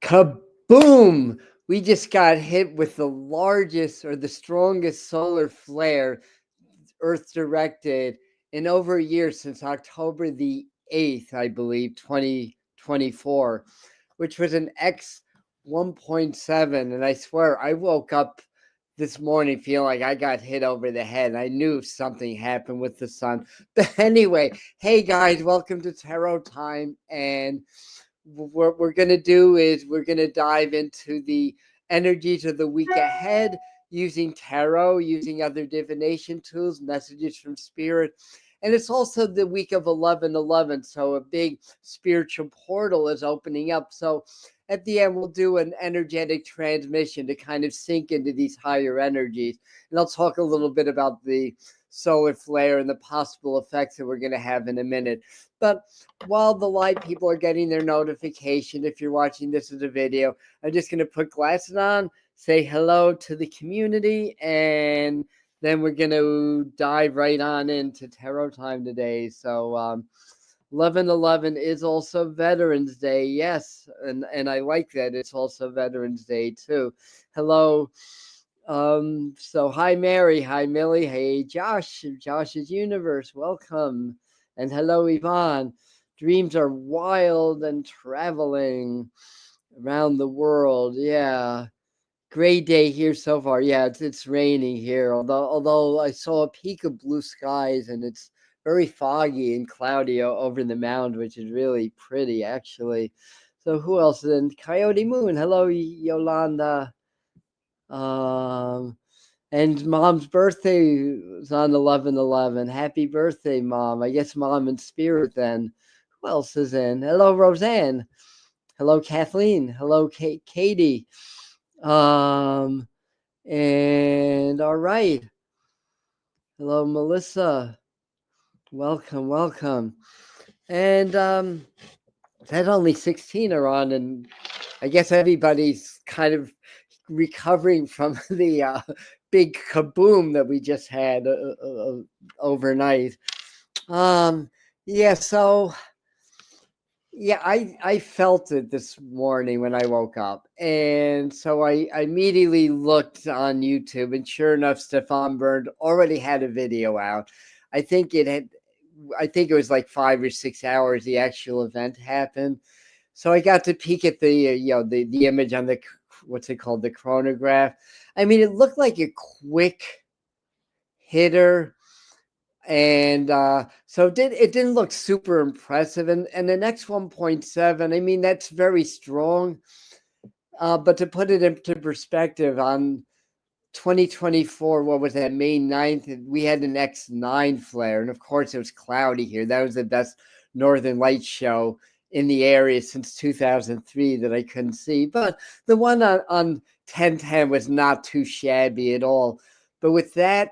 Kaboom! We just got hit with the largest or the strongest solar flare Earth directed in over a year since October the 8th, I believe, 2024, which was an X 1.7. And I swear I woke up this morning feeling like I got hit over the head. I knew something happened with the sun. But anyway, hey guys, welcome to Tarot Time. And what we're going to do is we're going to dive into the energies of the week ahead using tarot, using other divination tools, messages from spirit. And it's also the week of 11/11, so a big spiritual portal is opening up. So at the end, we'll do an energetic transmission to kind of sink into these higher energies. And I'll talk a little bit about the solar flare and the possible effects that we're going to have in a minute. But while the live people are getting their notification, if you're watching this as a video, I'm just going to put glasses on, say hello to the community, and then we're going to dive right on into tarot time today. So 11/11 is also Veterans Day. Yes, and I like that it's also Veterans Day too. Hello. So hi Mary, hi Millie, hey Josh's Universe, welcome. And hello Yvonne. Dreams are wild and traveling around the world. Yeah. Great day here so far. Yeah, it's raining here. Although I saw a peak of blue skies and it's very foggy and cloudy over the mound, which is really pretty actually. So who else is in? Coyote Moon. Hello, Yolanda. And Mom's birthday was on 11/11. Happy birthday, Mom. I guess Mom in spirit then. Who else is in? Hello, Roseanne. Hello, Kathleen. Hello, Katie. And all right. Hello, Melissa. Welcome. And that only 16 are on, and I guess everybody's kind of recovering from the big kaboom that we just had overnight. Yeah, so yeah, I felt it this morning when I woke up, and so I immediately looked on YouTube, and sure enough, Stefan Byrne already had a video out. I think it was like 5 or 6 hours the actual event happened. So I got to peek at the image on the, what's it called, the chronograph. I mean, it looked like a quick hitter, and so it didn't look super impressive. And the next 1.7, I mean, that's very strong. But to put it into perspective, on 2024, what was that, May 9th, we had an X9 flare. And of course, it was cloudy here. That was the best Northern Lights show in the area since 2003 that I couldn't see. But the one on 10/10 was not too shabby at all. But with that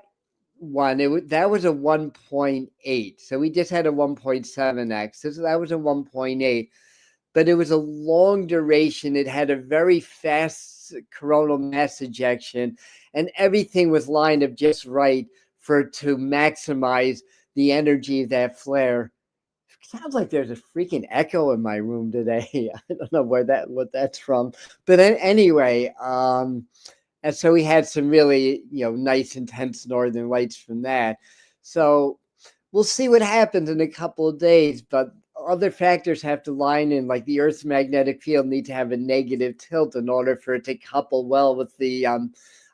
one, that was a 1.8. So we just had a 1.7x. That was a 1.8. But it was a long duration. It had a very fast coronal mass ejection, and everything was lined up just right for it to maximize the energy of that flare. Sounds like there's a freaking echo in my room today. I don't know what that's from. But anyway, and so we had some really, nice, intense northern lights from that. So we'll see what happens in a couple of days, but other factors have to line in, like the Earth's magnetic field need to have a negative tilt in order for it to couple well with the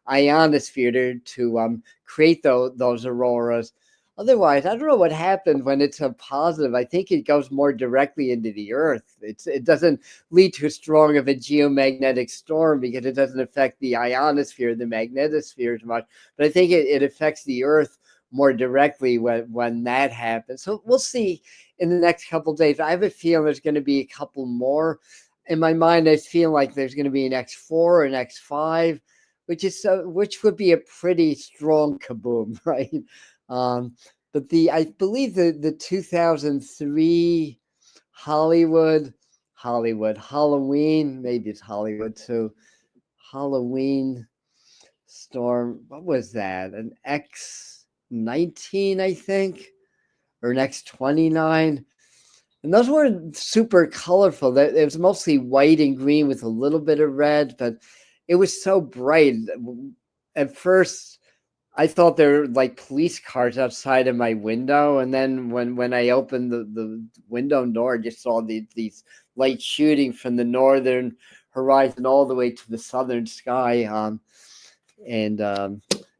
ionosphere to create those auroras. Otherwise, I don't know what happened when it's a positive. I think it goes more directly into the Earth. It doesn't lead to strong of a geomagnetic storm because it doesn't affect the ionosphere, the magnetosphere as much. But I think it affects the Earth more directly when that happens. So we'll see in the next couple of days. I have a feeling there's going to be a couple more. In my mind, I feel like there's going to be an X4 or an X5, which would be a pretty strong kaboom, right? But I believe the 2003 Halloween, maybe it's Hollywood too, Halloween storm. What was that? An X19, I think, or an X29. And those weren't super colorful. It was mostly white and green with a little bit of red, but it was so bright. At first, I thought there were like police cars outside of my window, and then when I opened the window door, I just saw these lights shooting from the northern horizon all the way to the southern sky.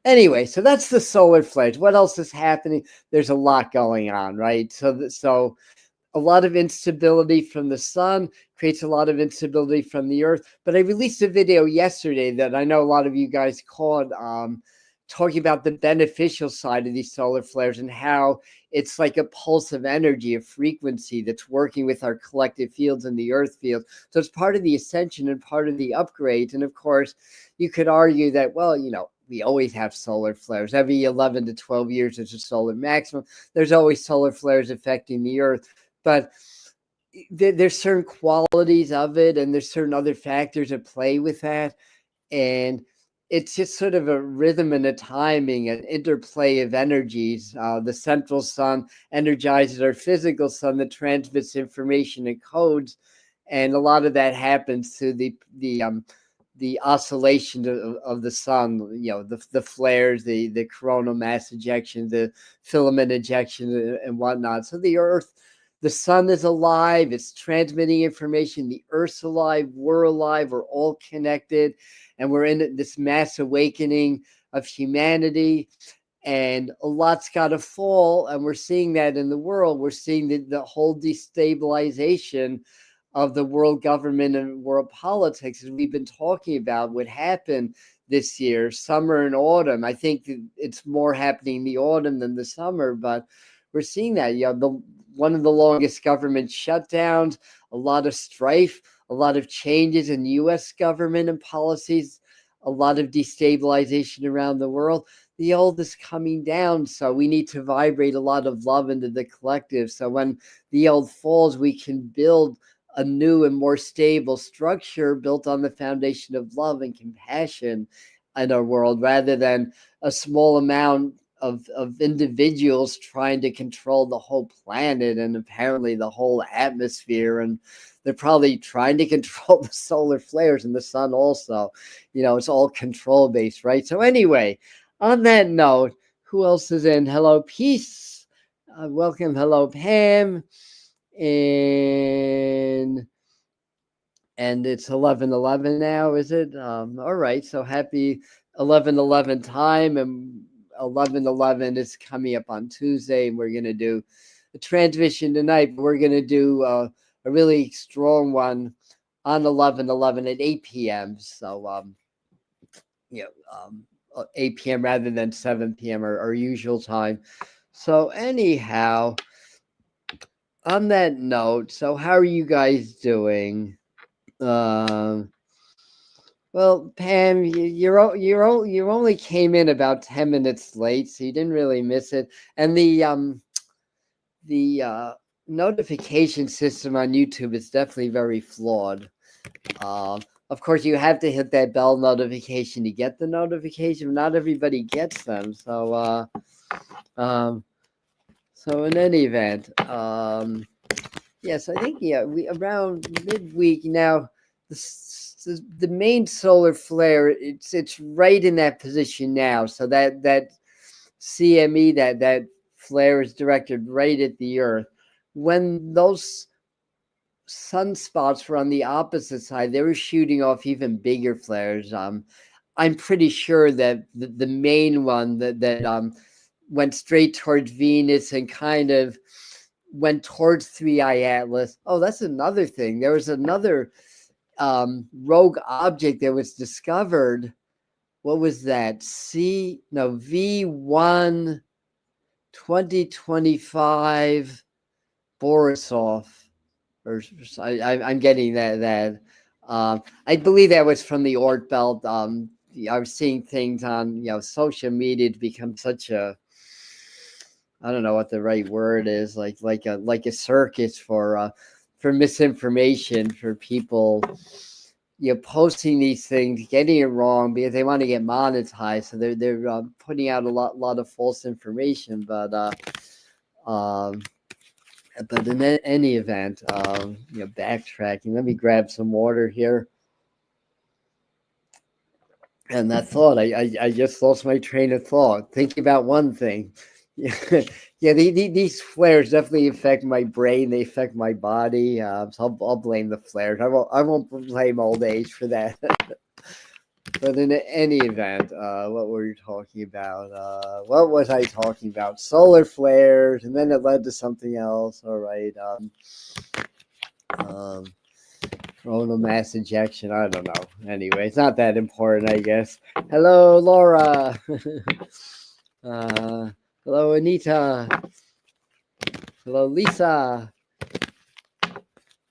Anyway, so that's the solar flares. What else is happening? There's a lot going on, right? So a lot of instability from the sun creates a lot of instability from the earth. But I released a video yesterday that I know a lot of you guys caught, talking about the beneficial side of these solar flares and how it's like a pulse of energy, a frequency that's working with our collective fields in the earth field. So it's part of the ascension and part of the upgrades. And of course, you could argue that, well, we always have solar flares. Every 11 to 12 years, there's a solar maximum. There's always solar flares affecting the earth. But there's certain qualities of it, and there's certain other factors at play with that. And it's just sort of a rhythm and a timing, an interplay of energies. The central sun energizes our physical sun that transmits information and codes. And a lot of that happens through the oscillation of the sun, the flares, the coronal mass ejection, the filament ejection, and whatnot. So the earth, the sun is alive, it's transmitting information, the earth's alive, we're alive, we're all connected, and we're in this mass awakening of humanity, and a lot's got to fall, and we're seeing that in the world. We're seeing the whole destabilization of the world government and world politics, as we've been talking about, would happen this year, summer and autumn. I think it's more happening in the autumn than the summer, but we're seeing that. One of the longest government shutdowns, a lot of strife, a lot of changes in U.S. government and policies, a lot of destabilization around the world. The old is coming down, so we need to vibrate a lot of love into the collective. So when the old falls, we can build a new and more stable structure built on the foundation of love and compassion in our world, rather than a small amount of individuals trying to control the whole planet and apparently the whole atmosphere. And they're probably trying to control the solar flares and the sun also. It's all control based, right? So anyway, on that note, who else is in? Hello, Peace. Welcome. Hello, Pam. And it's 11:11 now, is it? All right, so happy 11:11 time, and 11:11 is coming up on Tuesday, and we're going to do a transmission tonight, but we're going to do a really strong one on 11:11 at 8 p.m. So 8 p.m. rather than 7 p.m. our usual time. So anyhow, on that note, so how are you guys doing? Well, Pam, you only came in about 10 minutes late, so you didn't really miss it. And the notification system on YouTube is definitely very flawed. Of course, you have to hit that bell notification to get the notification. Not everybody gets them, so in any event, yes, I think we around midweek now. The main solar flare, it's right in that position now. So that CME, that flare is directed right at the Earth. When those sunspots were on the opposite side, they were shooting off even bigger flares. I'm pretty sure that the main one that went straight towards Venus and kind of went towards 3i Atlas. Oh, that's another thing. There was another rogue object that was discovered. What was that? V1 2025 Borisov. Or I'm getting that. I believe that was from the Oort Belt. I was seeing things on social media to become such a, I don't know what the right word is, like a circus for misinformation, for people posting these things, getting it wrong because they want to get monetized. So they're putting out a lot of false information. But But in any event, backtracking. Let me grab some water here. And that thought, I just lost my train of thought. Thinking about one thing. Yeah, these flares definitely affect my brain. They affect my body. So I'll blame the flares. I won't blame old age for that. But in any event, what were you talking about? What was I talking about? Solar flares, and then it led to something else. All right. Coronal mass ejection. I don't know. Anyway, it's not that important, I guess. Hello, Laura. Hello, Anita. Hello, Lisa.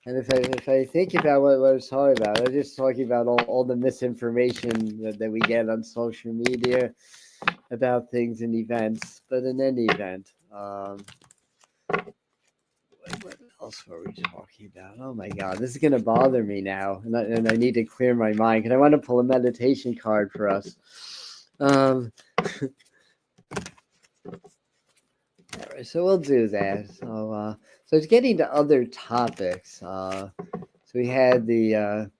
And if I think about what I was talking about, I was just talking about all the misinformation that we get on social media about things and events. But in any event, what else were we talking about? Oh my God, this is going to bother me now. And I need to clear my mind because I want to pull a meditation card for us. All right, so we'll do that. So it's getting to other topics. So we had the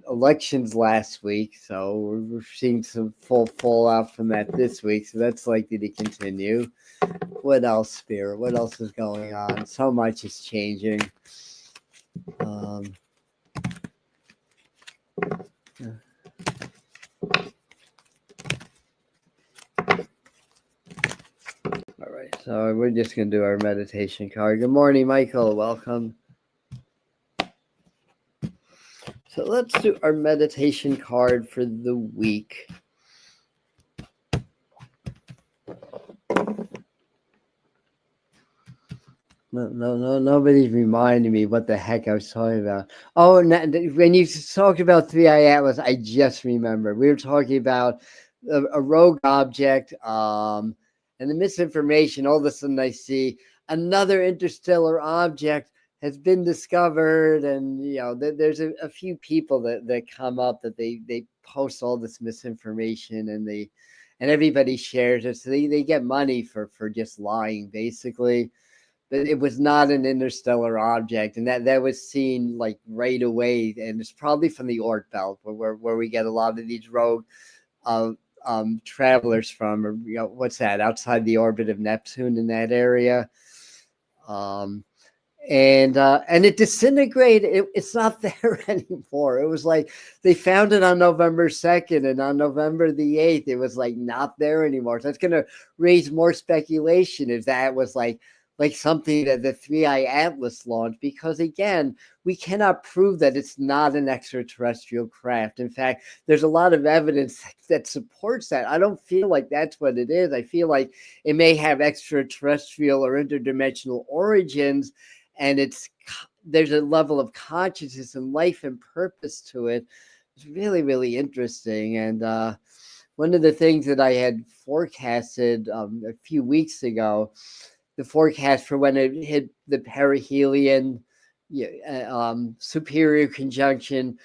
elections last week, so we're seeing some full fallout from that this week. So that's likely to continue. What else, Spirit? What else is going on? So much is changing. All right, so we're just going to do our meditation card. Good morning, Michael. Welcome. So let's do our meditation card for the week. No, nobody's reminding me what the heck I was talking about. Oh, when you talked about 3i Atlas, I just remembered. We were talking about a rogue object, and the misinformation. All of a sudden, I see another interstellar object has been discovered, and there's a few people that come up that they post all this misinformation, and everybody shares it, so they get money for just lying, basically. But it was not an interstellar object, and that was seen like right away, and it's probably from the Oort belt where we get a lot of these rogue travelers from, or what's that, outside the orbit of Neptune in that area. And it disintegrated. It's not there anymore. It was like they found it on November 2nd, and on November the 8th, it was like not there anymore. So that's going to raise more speculation if that was like something that the 3i Atlas launched, because again, we cannot prove that it's not an extraterrestrial craft. In fact, there's a lot of evidence that supports that. I don't feel like that's what it is. I feel like it may have extraterrestrial or interdimensional origins, and there's a level of consciousness and life and purpose to it. It's really, really interesting. And one of the things that I had forecasted a few weeks ago, the forecast for when it hit the perihelion superior conjunction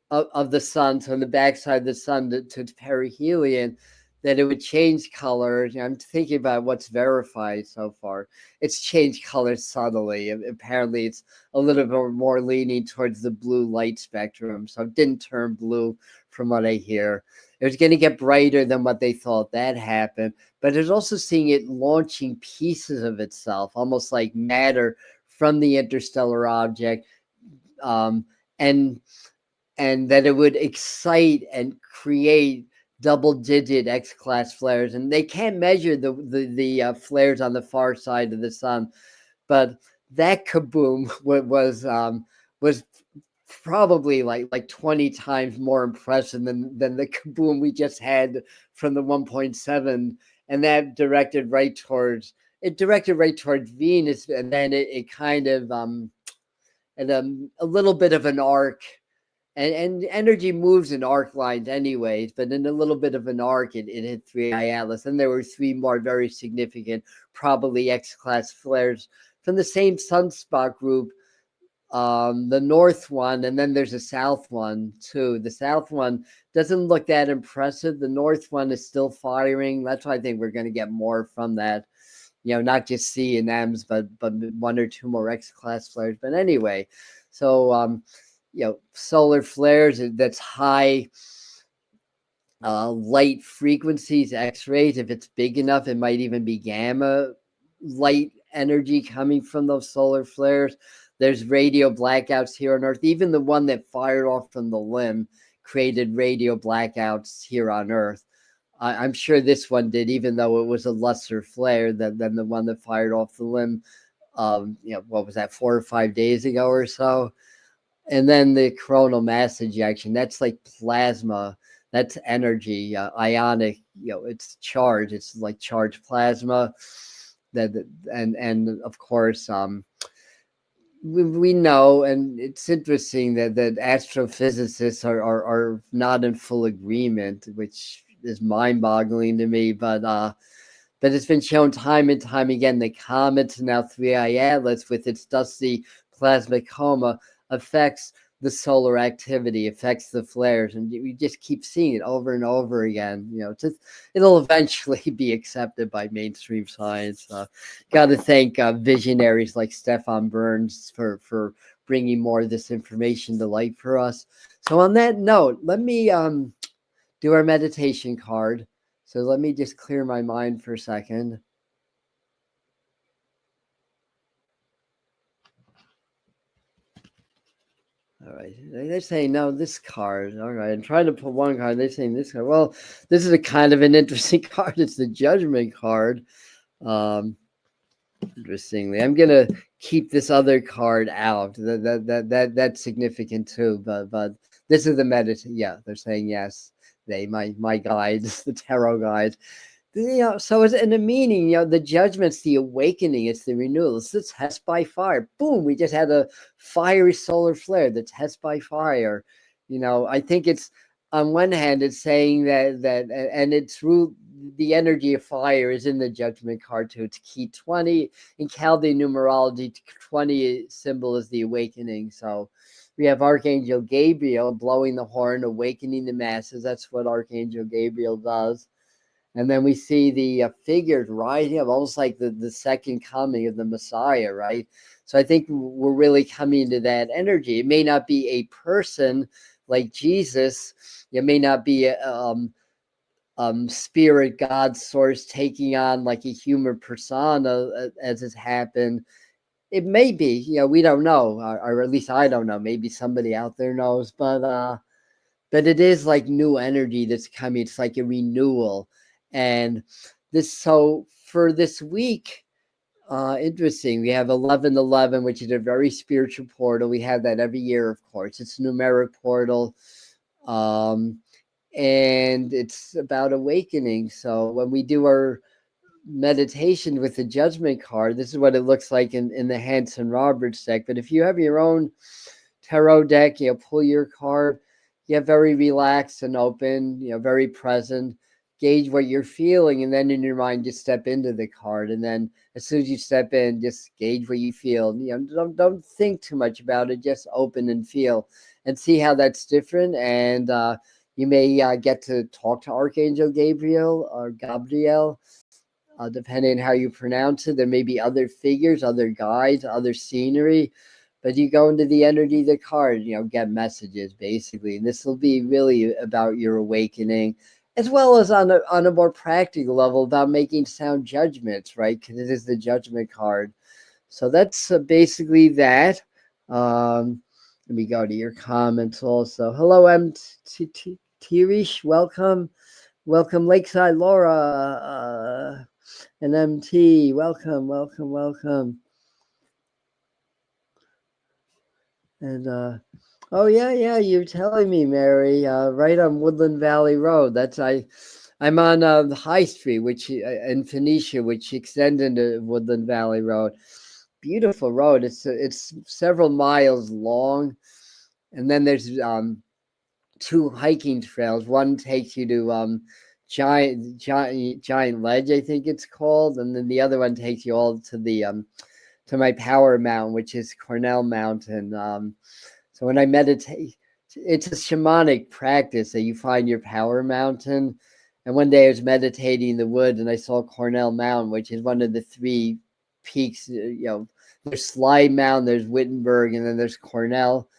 of the sun, so on the backside of the sun to perihelion, that it would change color. I'm thinking about what's verified so far. It's changed color subtly. Apparently, it's a little bit more leaning towards the blue light spectrum, so it didn't turn blue from what I hear. It was going to get brighter than what they thought. That happened. But there's also seeing it launching pieces of itself, almost like matter from the interstellar object, and that it would excite and create double-digit X-class flares. And they can't measure the flares on the far side of the sun, but that kaboom was probably like 20 times more impressive than the kaboom we just had from the 1.7, and that directed right towards Venus, and then it kind of and a little bit of an arc, and energy moves in arc lines anyways, but in a little bit of an arc, it hit 3i Atlas, and there were three more very significant, probably X-class flares from the same sunspot group. The north one, and then there's a south one too. The south one doesn't look that impressive. The north one is still firing. That's why I think we're going to get more from that. not just C and M's, but one or two more X class flares. But anyway, so solar flares, that's high light frequencies, X-rays. If it's big enough, it might even be gamma light energy coming from those solar flares. There's radio blackouts here on Earth. Even the one that fired off from the limb created radio blackouts here on Earth. I'm sure this one did, even though it was a lesser flare than the one that fired off the limb. What was that, 4 or 5 days ago or so? And then the coronal mass ejection, that's like plasma. That's energy, ionic. It's charged. It's like charged plasma. And of course, we know, and it's interesting that astrophysicists are not in full agreement, which is mind-boggling to me. But it's been shown time and time again. The comets, now 3I Atlas, with its dusty plasma coma, affects the solar activity, affects the flares, and we just keep seeing it over and over again. It'll eventually be accepted by mainstream science. Got to thank visionaries like Stefan Burns for bringing more of this information to light for us. So on that note, let me do our meditation card. So let me just clear my mind for a second. All right, they're saying, no, this card. All right, I'm trying to put one card. They're saying this card. Well, this is a kind of an interesting card. It's the Judgment card. Interestingly, I'm gonna keep this other card out. That's significant too. But this is the meditation. Yeah, they're saying yes. My guides, the tarot guides. So it's in the meaning, the Judgment's the awakening, it's the renewal, it's the test by fire. Boom, we just had a fiery solar flare, the test by fire. I think it's, on one hand, it's saying that and it's through the energy of fire is in the Judgment card too. It's key 20 in Chaldean numerology. 20 symbol is the awakening. So we have Archangel Gabriel blowing the horn, awakening the masses. That's what Archangel Gabriel does. And then we see the figures rising up, almost like the second coming of the Messiah, right? So I think we're really coming to that energy. It may not be a person like Jesus. It may not be a spirit, God source taking on like a human persona as has happened. It may be, we don't know, or at least I don't know. Maybe somebody out there knows, but it is like new energy that's coming. It's like a renewal. And so for this week, interesting, we have 1111, which is a very spiritual portal. We have that every year, of course. It's a numeric portal, and it's about awakening. So when we do our meditation with the Judgment card, this is what it looks like in the Hanson Roberts deck. But if you have your own tarot deck, pull your card, very relaxed and open, very present. Gauge what you're feeling, and then in your mind, just step into the card. And then as soon as you step in, just gauge what you feel. Don't think too much about it. Just open and feel, and see how that's different. And you may get to talk to Archangel Gabriel or Gabriel, depending on how you pronounce it. There may be other figures, other guides, other scenery. But you go into the energy of the card, get messages basically. And this will be really about your awakening, as well as on a more practical level about making sound judgments, right? Because it is the Judgment card. So that's basically that. Let me go to your comments also. Hello, Tirish. Welcome. Welcome, Lakeside Laura. And MT. Welcome. And oh yeah, you're telling me, Mary. Right on Woodland Valley Road. I'm on the High Street, which in Phoenicia, which extends into Woodland Valley Road. Beautiful road. It's several miles long, and then there's 2 hiking trails. One takes you to Giant Ledge, I think it's called, and then the other one takes you all to the to my power mountain, which is Cornell Mountain. So when I meditate, it's a shamanic practice that you find your power mountain, And one day I was meditating in the woods and I saw Cornell Mountain, which is one of the three peaks. There's Slide Mountain, there's Wittenberg, and then there's Cornell.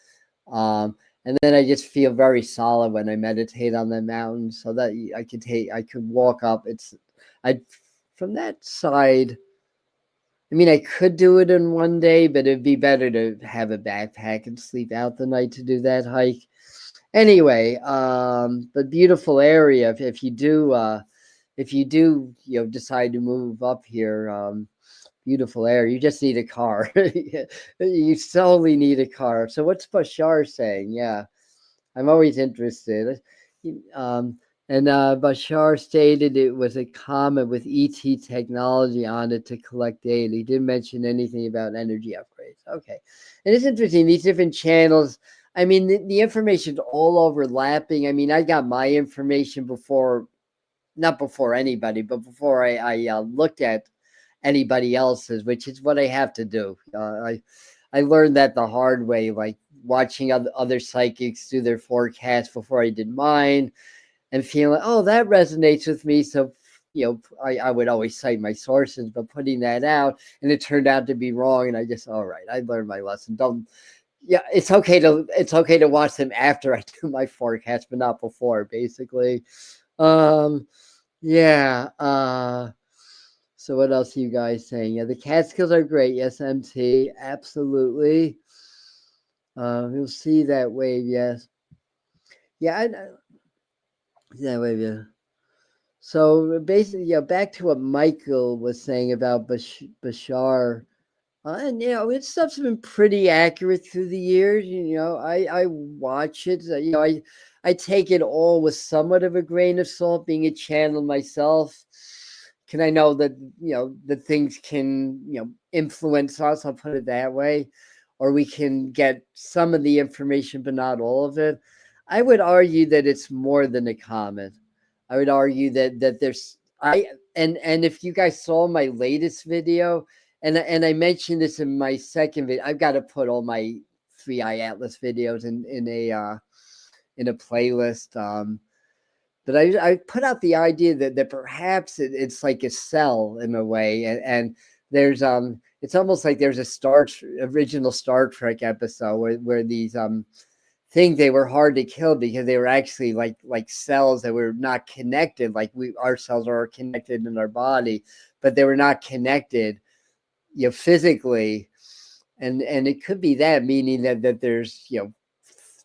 And then I just feel very solid when I meditate on the mountain, so that I could walk up. From that side. I mean, I could do it in one day, but it'd be better to have a backpack and sleep out the night to do that hike. Anyway, but beautiful area. If you do, decide to move up here, beautiful area. You just need a car. You solely need a car. So what's Bashar saying? Yeah, I'm always interested. And Bashar stated it was a comet with ET technology on it to collect data. He didn't mention anything about energy upgrades. Okay. And it's interesting, these different channels. I mean, the information's all overlapping. I mean, I got my information not before anybody, but before I looked at anybody else's, which is what I have to do. I learned that the hard way, like watching other psychics do their forecasts before I did mine, and feeling, oh, that resonates with me. So, I would always cite my sources, but putting that out, and it turned out to be wrong. And I just, all right, I learned my lesson. It's okay to watch them after I do my forecast, but not before, basically. Yeah. So what else are you guys saying? Yeah, the Catskills are great. Yes, MT, absolutely. You'll see that wave. Yes. Yeah, that wave. Yeah. So basically, back to what Michael was saying about Bashar. And his stuff's been pretty accurate through the years. I watch it. I take it all with somewhat of a grain of salt, being a channel myself. Can I know that that things can influence us? I'll put it that way, or we can get some of the information, but not all of it. I would argue that it's more than a comet. I would argue that there's and if you guys saw my latest video. And I mentioned this in my second video. I've got to put all my 3i Atlas videos in a playlist. But I put out the idea that perhaps it's like a cell in a way, and there's it's almost like there's a original Star Trek episode where these things, they were hard to kill because they were actually like cells that were not connected. Like our cells are connected in our body, but they were not connected physically, and it could be that, meaning that there's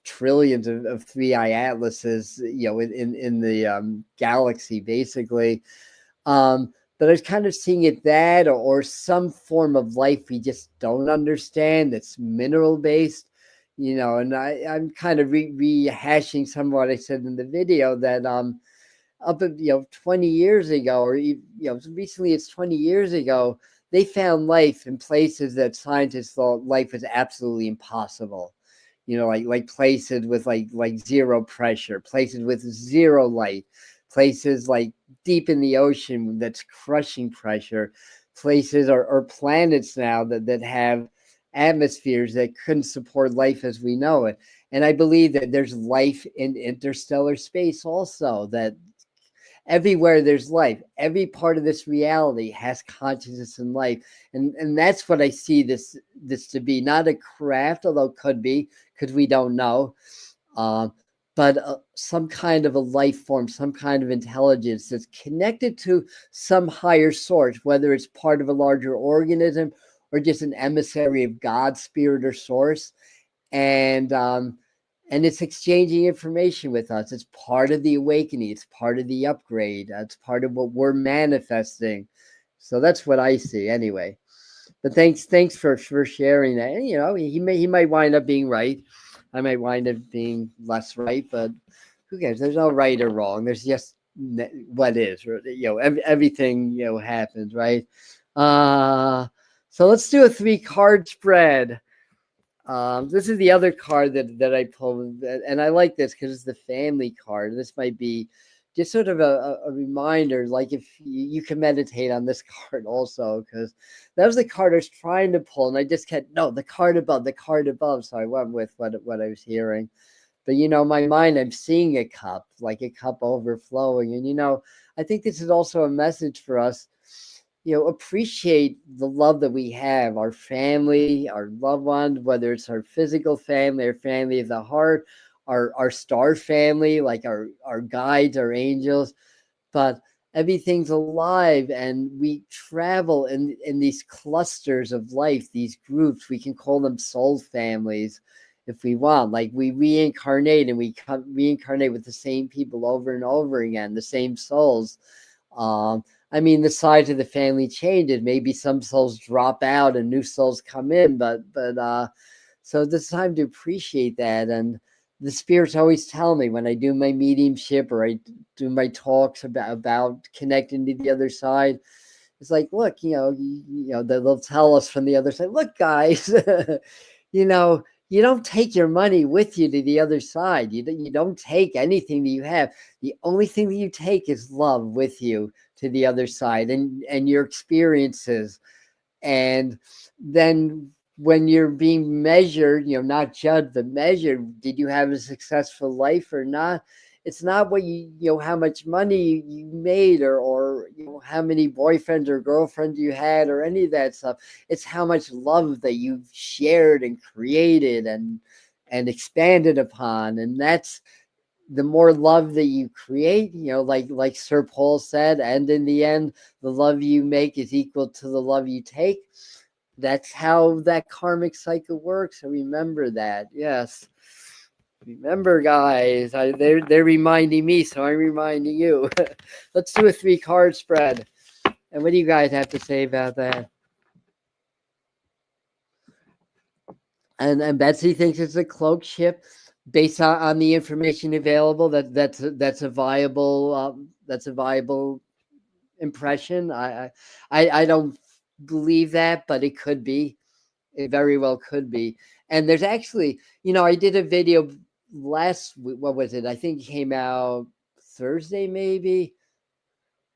trillions of 3i atlases in the galaxy, basically. But I was kind of seeing it that or some form of life we just don't understand, that's mineral based, and I'm kind of rehashing some of what I said in the video, that up 20 years ago, or recently, it's 20 years ago, they found life in places that scientists thought life was absolutely impossible. Like places with like zero pressure, places with zero light, places like deep in the ocean that's crushing pressure, places or planets now that have atmospheres that couldn't support life as we know it. And I believe that there's life in interstellar space also, that everywhere there's life, every part of this reality has consciousness and life. And that's what I see this to be, not a craft, although it could be, because we don't know, but some kind of a life form, some kind of intelligence that's connected to some higher source, whether it's part of a larger organism or just an emissary of God, spirit, or source. And it's exchanging information with us. It's part of the awakening. It's part of the upgrade. It's part of what we're manifesting. So that's what I see anyway. But thanks for sharing that. And, he might wind up being right. I might wind up being less right, but who cares? There's no right or wrong. There's just what is. Everything happens, right? So let's do a 3-card spread. This is the other card that I pulled, and I like this because it's the family card. This might be just sort of a reminder, like if you can meditate on this card also, because that was the card I was trying to pull, and I just kept, no, the card above. So I went with what I was hearing. But, you know, my mind, I'm seeing a cup, like a cup overflowing. And, you know, I think this is also a message for us, you know, appreciate the love that we have, our family, our loved ones, whether it's our physical family, our family of the heart, our star family, like our guides, our angels. But everything's alive, and we travel in these clusters of life, these groups. We can call them soul families if we want. Like, we reincarnate, and we reincarnate with the same people over and over again, the same souls. I mean, the size of the family changes. Maybe some souls drop out and new souls come in, but so this time to appreciate that. And the spirits always tell me when I do my mediumship or I do my talks about connecting to the other side. It's like, look, you know, they'll tell us from the other side, look, guys, you know, you don't take your money with you to the other side. You don't take anything that you have. The only thing that you take is love with you to the other side, and your experiences. And then when you're being measured, you know, not judged, but measured, did you have a successful life or not? It's not what you know, how much money you made, or you know, how many boyfriends or girlfriends you had, or any of that stuff. It's how much love that you've shared and created and expanded upon. And that's the more love that you create, you know, like Sir Paul said, and in the end, the love you make is equal to the love you take. That's how that karmic cycle works. So remember that. Yes. Remember, guys, they're reminding me, so I'm reminding you. Let's do a 3-card spread. And what do you guys have to say about that? And Betsy thinks it's a cloak ship, based on the information available. That's a viable impression. I don't believe that, but it could be. It very well could be. And there's actually, you know, I did a video last week. What was it? I think it came out Thursday, maybe.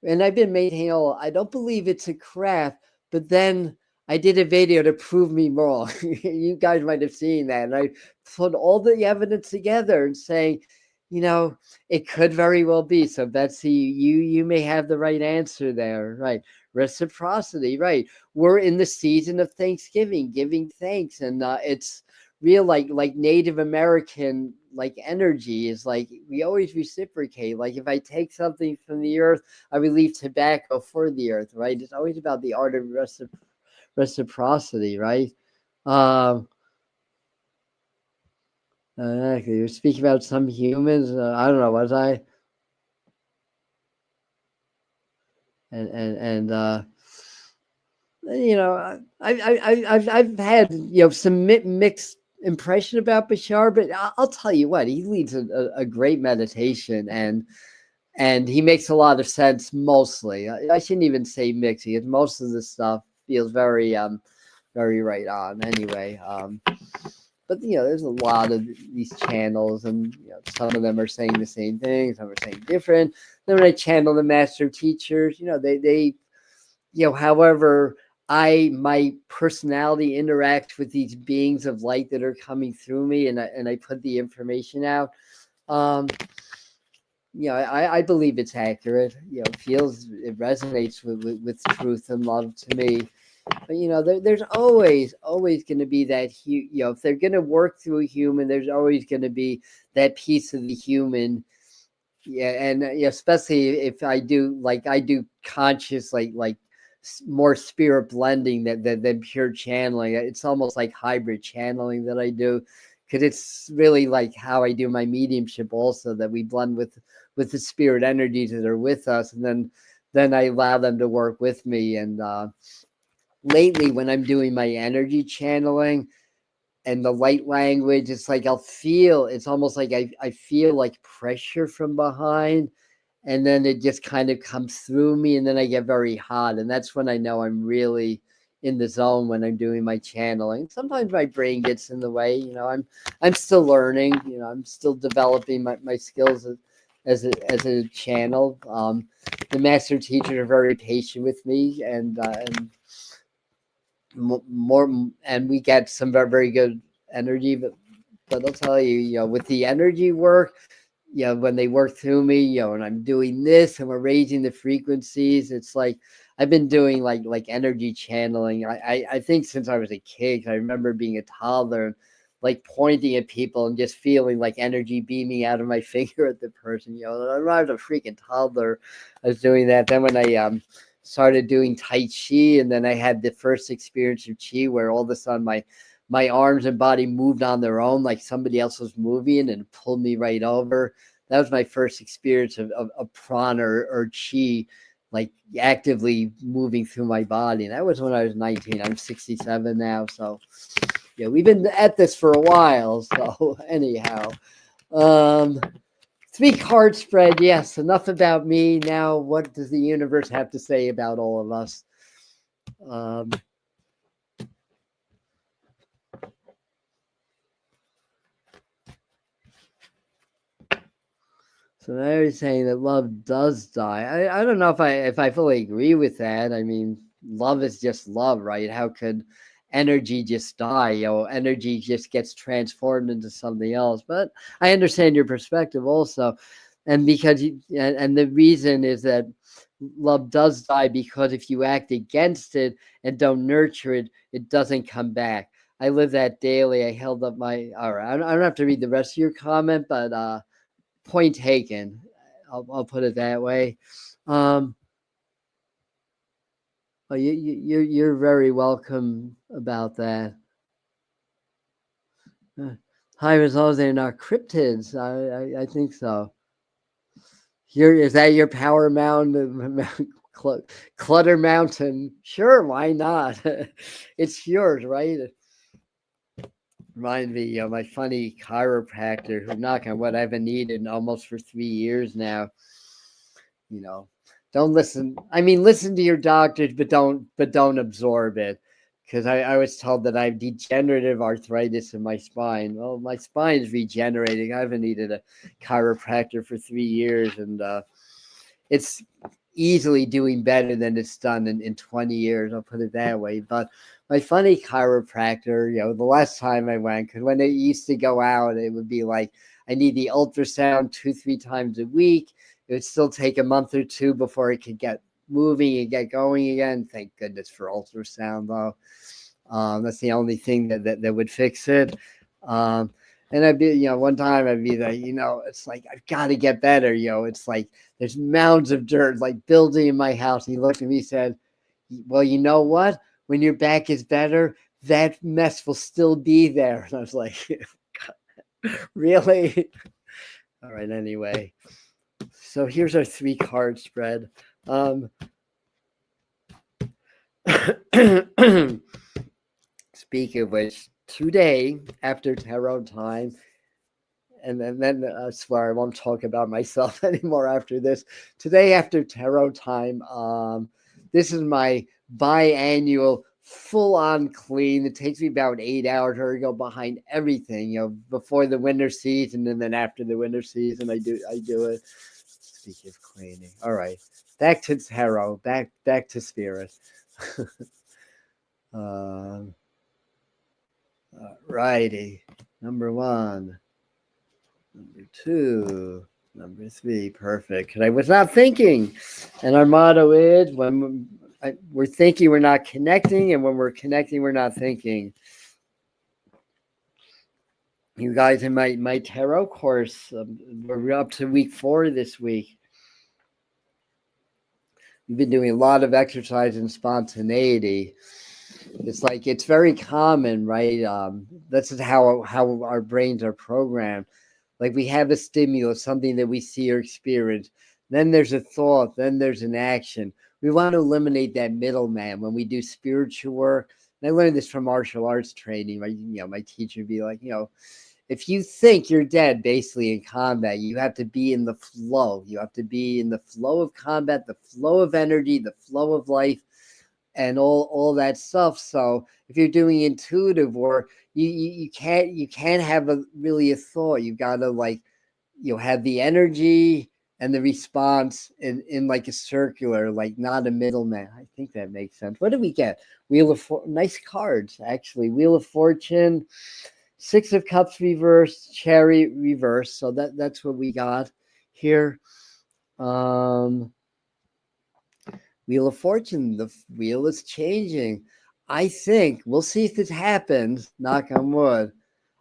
And I've been maintaining I don't believe it's a craft, but then I did a video to prove me wrong. You guys might have seen that. And I put all the evidence together and saying, you know, it could very well be. So Betsy, you may have the right answer there, right? Reciprocity, right? We're in the season of Thanksgiving, giving thanks, and it's real, like Native American like energy is like we always reciprocate. Like if I take something from the earth, I will leave tobacco for the earth, right? It's always about the art of reciprocity, right? Um, you're speaking about some humans. I don't know. Was I? And you know, I've had, you know, some mixed impression about Bashar, but I'll tell you what, he leads a great meditation, and he makes a lot of sense. Mostly, I shouldn't even say mixed, because most of the stuff feels very right on. Anyway, but you know, there's a lot of these channels, and you know, some of them are saying the same thing, some are saying different. Then when I channel the master teachers, you know, they you know, however my personality interacts with these beings of light that are coming through me, and I put the information out. You know, I believe it's accurate. You know, it resonates with truth and love to me. But you know, there's always going to be that you know, if they're going to work through a human, there's always going to be that piece of the human. Yeah, and especially if I do conscious, like more spirit blending than pure channeling. It's almost like hybrid channeling that I do, because it's really like how I do my mediumship also, that we blend with the spirit energies that are with us, and then I allow them to work with me. And lately, when I'm doing my energy channeling and the light language, it's like it's almost like I feel like pressure from behind, and then it just kind of comes through me, and then I get very hot, and that's when I know I'm really in the zone, when I'm doing my channeling. Sometimes my brain gets in the way. You know, I'm still learning. You know, I'm still developing my skills as a channel. The master teachers are very patient with me, and more, and we get some very, very good energy. But but I'll tell you, with the energy work, when they work through me, and I'm doing this and we're raising the frequencies, it's like I've been doing like energy channeling. I think since I was a kid, I remember being a toddler and like pointing at people and just feeling like energy beaming out of my finger at the person. I was a freaking toddler. I was doing that. Then when I started doing Tai Chi, and then I had the first experience of Chi where all of a sudden my arms and body moved on their own, like somebody else was moving and pulled me right over. That was my first experience of prana or Chi, like actively moving through my body. And that was when I was 19. I'm 67 now. So yeah, we've been at this for a while. So anyhow, 3-card spread. Yes, enough about me. Now, what does the universe have to say about all of us? So now you're saying that love does die. I don't know if I fully agree with that. I mean, love is just love, right? How could energy just die? Energy just gets transformed into something else. But I understand your perspective also, and because and the reason is that love does die because if you act against it and don't nurture it, it doesn't come back. I live that daily. I held up my. All right, I don't have to read the rest of your comment, but point taken. I'll put it that way. You're very welcome about that. High results, they're not cryptids. I think so. Is that your power mountain? Clutter mountain? Sure, why not? It's yours, right? Remind me, my funny chiropractor who, knock on wood, I haven't needed almost for 3 years now. Don't listen. I mean, listen to your doctors, but don't absorb it. Because I was told that I have degenerative arthritis in my spine. Well, my spine is regenerating. I haven't needed a chiropractor for 3 years, and it's easily doing better than it's done in 20 years. I'll put it that way. But my funny chiropractor, the last time I went, because when it used to go out, it would be like, I need the ultrasound 2-3 times a week. It would still take a month or two before it could get moving and get going again. Thank goodness for ultrasound, though. That's the only thing that would fix it. And I'd be, one time I'd be like, it's like, I've got to get better. It's like there's mounds of dirt, like building in my house. He looked at me and said, well, you know what? When your back is better, that mess will still be there. And I was like, really? All right, anyway. So here's our 3-card spread. Speaking of which, today, after tarot time, and then I swear I won't talk about myself anymore after this. Today, after tarot time, this is my biannual full-on clean. It takes me about 8 hours to go behind everything, before the winter season, and then after the winter season, I do it. Speaking of cleaning, all right, back to tarot, back to spirit. Righty, number 1, number 2, number 3, perfect. I was not thinking, and our motto is when we're thinking, we're not connecting, and when we're connecting, we're not thinking. You guys in my tarot course, we're up to week 4 this week. We've been doing a lot of exercise and spontaneity. It's very common, right? This is how our brains are programmed. Like, we have a stimulus, something that we see or experience. Then there's a thought. Then there's an action. We want to eliminate that middleman when we do spiritual work. And I learned this from martial arts training. My teacher would be like, if you think you're dead, basically in combat, you have to be in the flow. You have to be in the flow of combat, the flow of energy, the flow of life, and all that stuff. So if you're doing intuitive work, you can't have really a thought. You've got to have the energy and the response in like a circular, like not a middleman. I think that makes sense. What did we get? Wheel of nice cards, actually. Wheel of Fortune, Six of Cups reversed, Chariot reversed. So that's what we got here. Wheel of Fortune, the wheel is changing. I think we'll see if this happens. Knock on wood.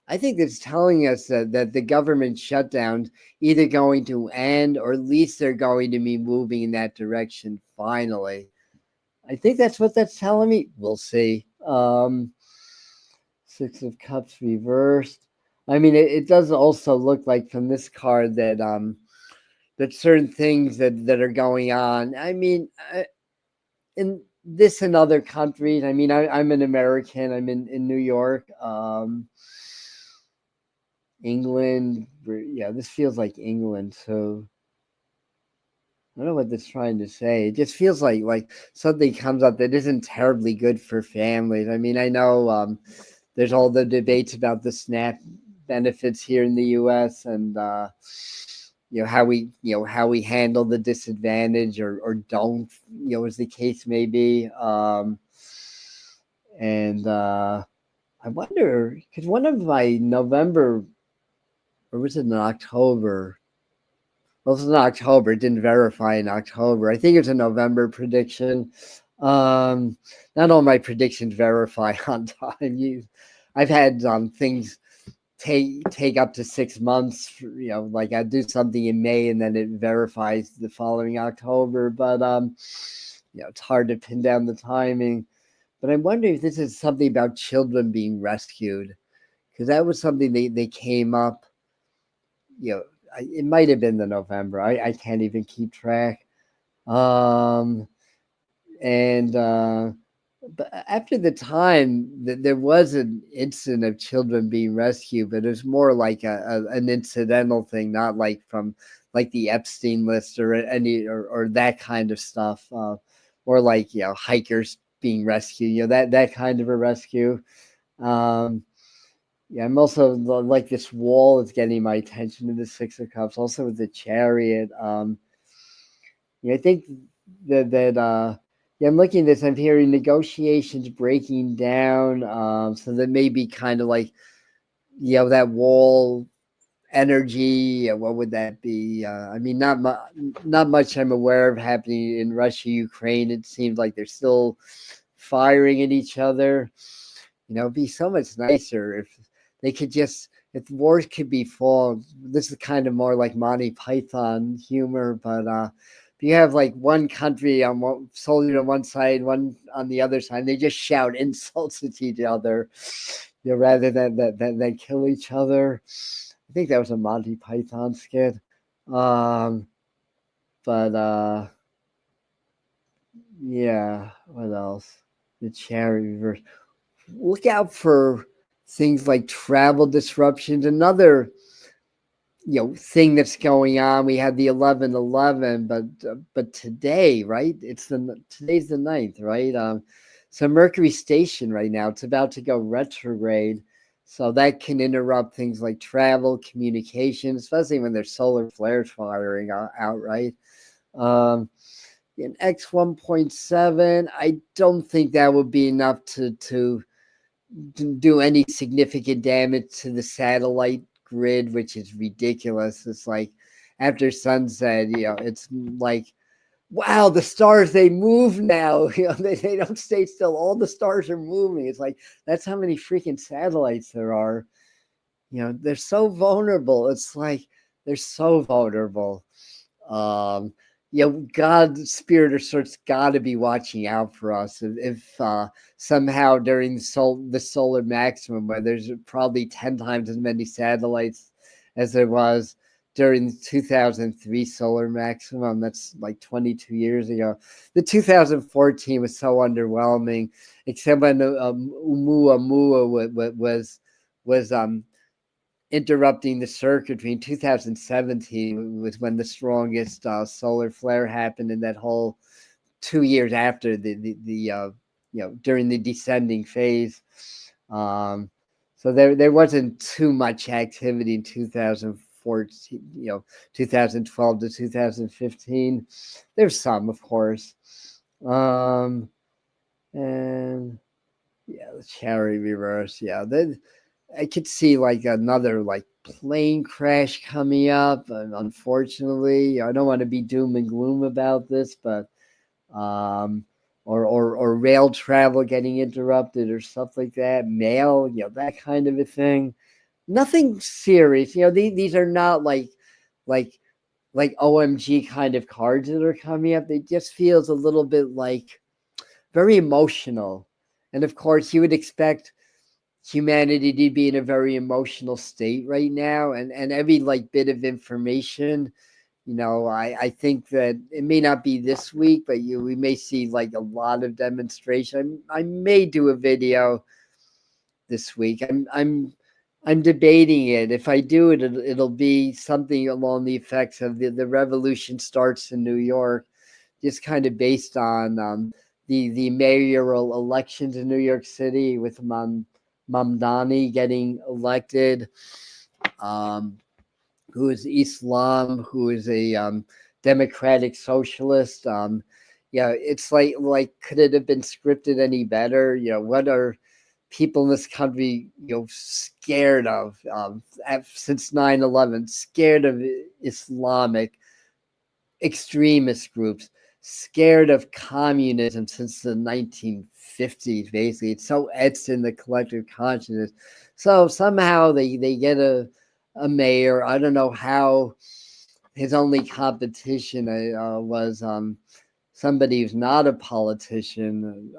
I think it's telling us that the government shutdown either going to end or at least they're going to be moving in that direction finally. I think that's what that's telling me. We'll see. Six of Cups reversed. I mean, it does also look like from this card that that certain things that are going on. I mean, in this and other countries. I mean, I'm an American. I'm in New York. England. Yeah, this feels like England. So I don't know what that's trying to say. It just feels like something comes up that isn't terribly good for families. I mean, I know there's all the debates about the SNAP benefits here in the U.S. and how we handle the disadvantage or don't, as the case may be. And I wonder because one of my November or was it in October? Well, it was in October. It didn't verify in October. I think it's a November prediction. Not all my predictions verify on time. I've had things take up to 6 months. Like I do something in May and then it verifies the following October. But it's hard to pin down the timing. But I'm wondering if this is something about children being rescued, because that was something they came up. It might have been the November. I can't even keep track. And but after the time that there was an incident of children being rescued, but it was more like an incidental thing, not like from like the Epstein list or any or that kind of stuff, or like hikers being rescued, that kind of a rescue. Yeah, I'm also like this wall is getting my attention to the Six of Cups, also with the Chariot. I think that yeah, I'm looking at this. I'm hearing negotiations breaking down. So that may be kind of like that wall energy. What would that be? I mean, not much I'm aware of happening in Russia, Ukraine. It seems like they're still firing at each other. It'd be so much nicer if they could if wars could be fought. This is kind of more like Monty Python humor, but if you have like one country on one soldier on one side, one on the other side, they just shout insults at each other, rather than kill each other. I think that was a Monty Python skit. But yeah, what else? The charity reverse. Look out for things like travel disruptions. Another thing that's going on. We had the 11/11, but today, right? Today's the 9th, right? So Mercury station right now, it's about to go retrograde, so that can interrupt things like travel, communication, especially when there's solar flares firing out, right? In X 1.7, I don't think that would be enough to do any significant damage to the satellite grid, which is ridiculous. It's like after sunset, it's like, wow, the stars, they move now. They don't stay still. All the stars are moving. It's like, that's how many freaking satellites there are. They're so vulnerable. It's like they're so vulnerable. God's spirit or sorts got to be watching out for us. If somehow during the solar maximum, where there's probably 10 times as many satellites as there was during the 2003 solar maximum, that's like 22 years ago. The 2014 was so underwhelming, except when Oumuamua was interrupting the circuit. Between 2017 was when the strongest solar flare happened, in that whole 2 years after the during the descending phase. So there wasn't too much activity in 2014, 2012 to 2015. There's some, of course. And yeah, the Chariot reverse. Yeah, I could see like another like plane crash coming up. And unfortunately, I don't want to be doom and gloom about this, but um, or rail travel getting interrupted or stuff like that, mail, that kind of a thing. Nothing serious. These are not like like OMG kind of cards that are coming up. It just feels a little bit like very emotional. And of course, you would expect humanity to be in a very emotional state right now. And every like bit of information, I think that it may not be this week, but we may see like a lot of demonstration. I may do a video this week. I'm debating it. If I do it, it'll be something along the effects of the revolution starts in New York, just kind of based on the mayoral elections in New York City with Mamdani getting elected, who is Islam, who is a democratic socialist. It's like could it have been scripted any better? What are people in this country, scared of since 9/11, scared of Islamic extremist groups, scared of communism since the 1950s, basically. It's so etched in the collective consciousness. So somehow they get a mayor. I don't know how his only competition was somebody who's not a politician,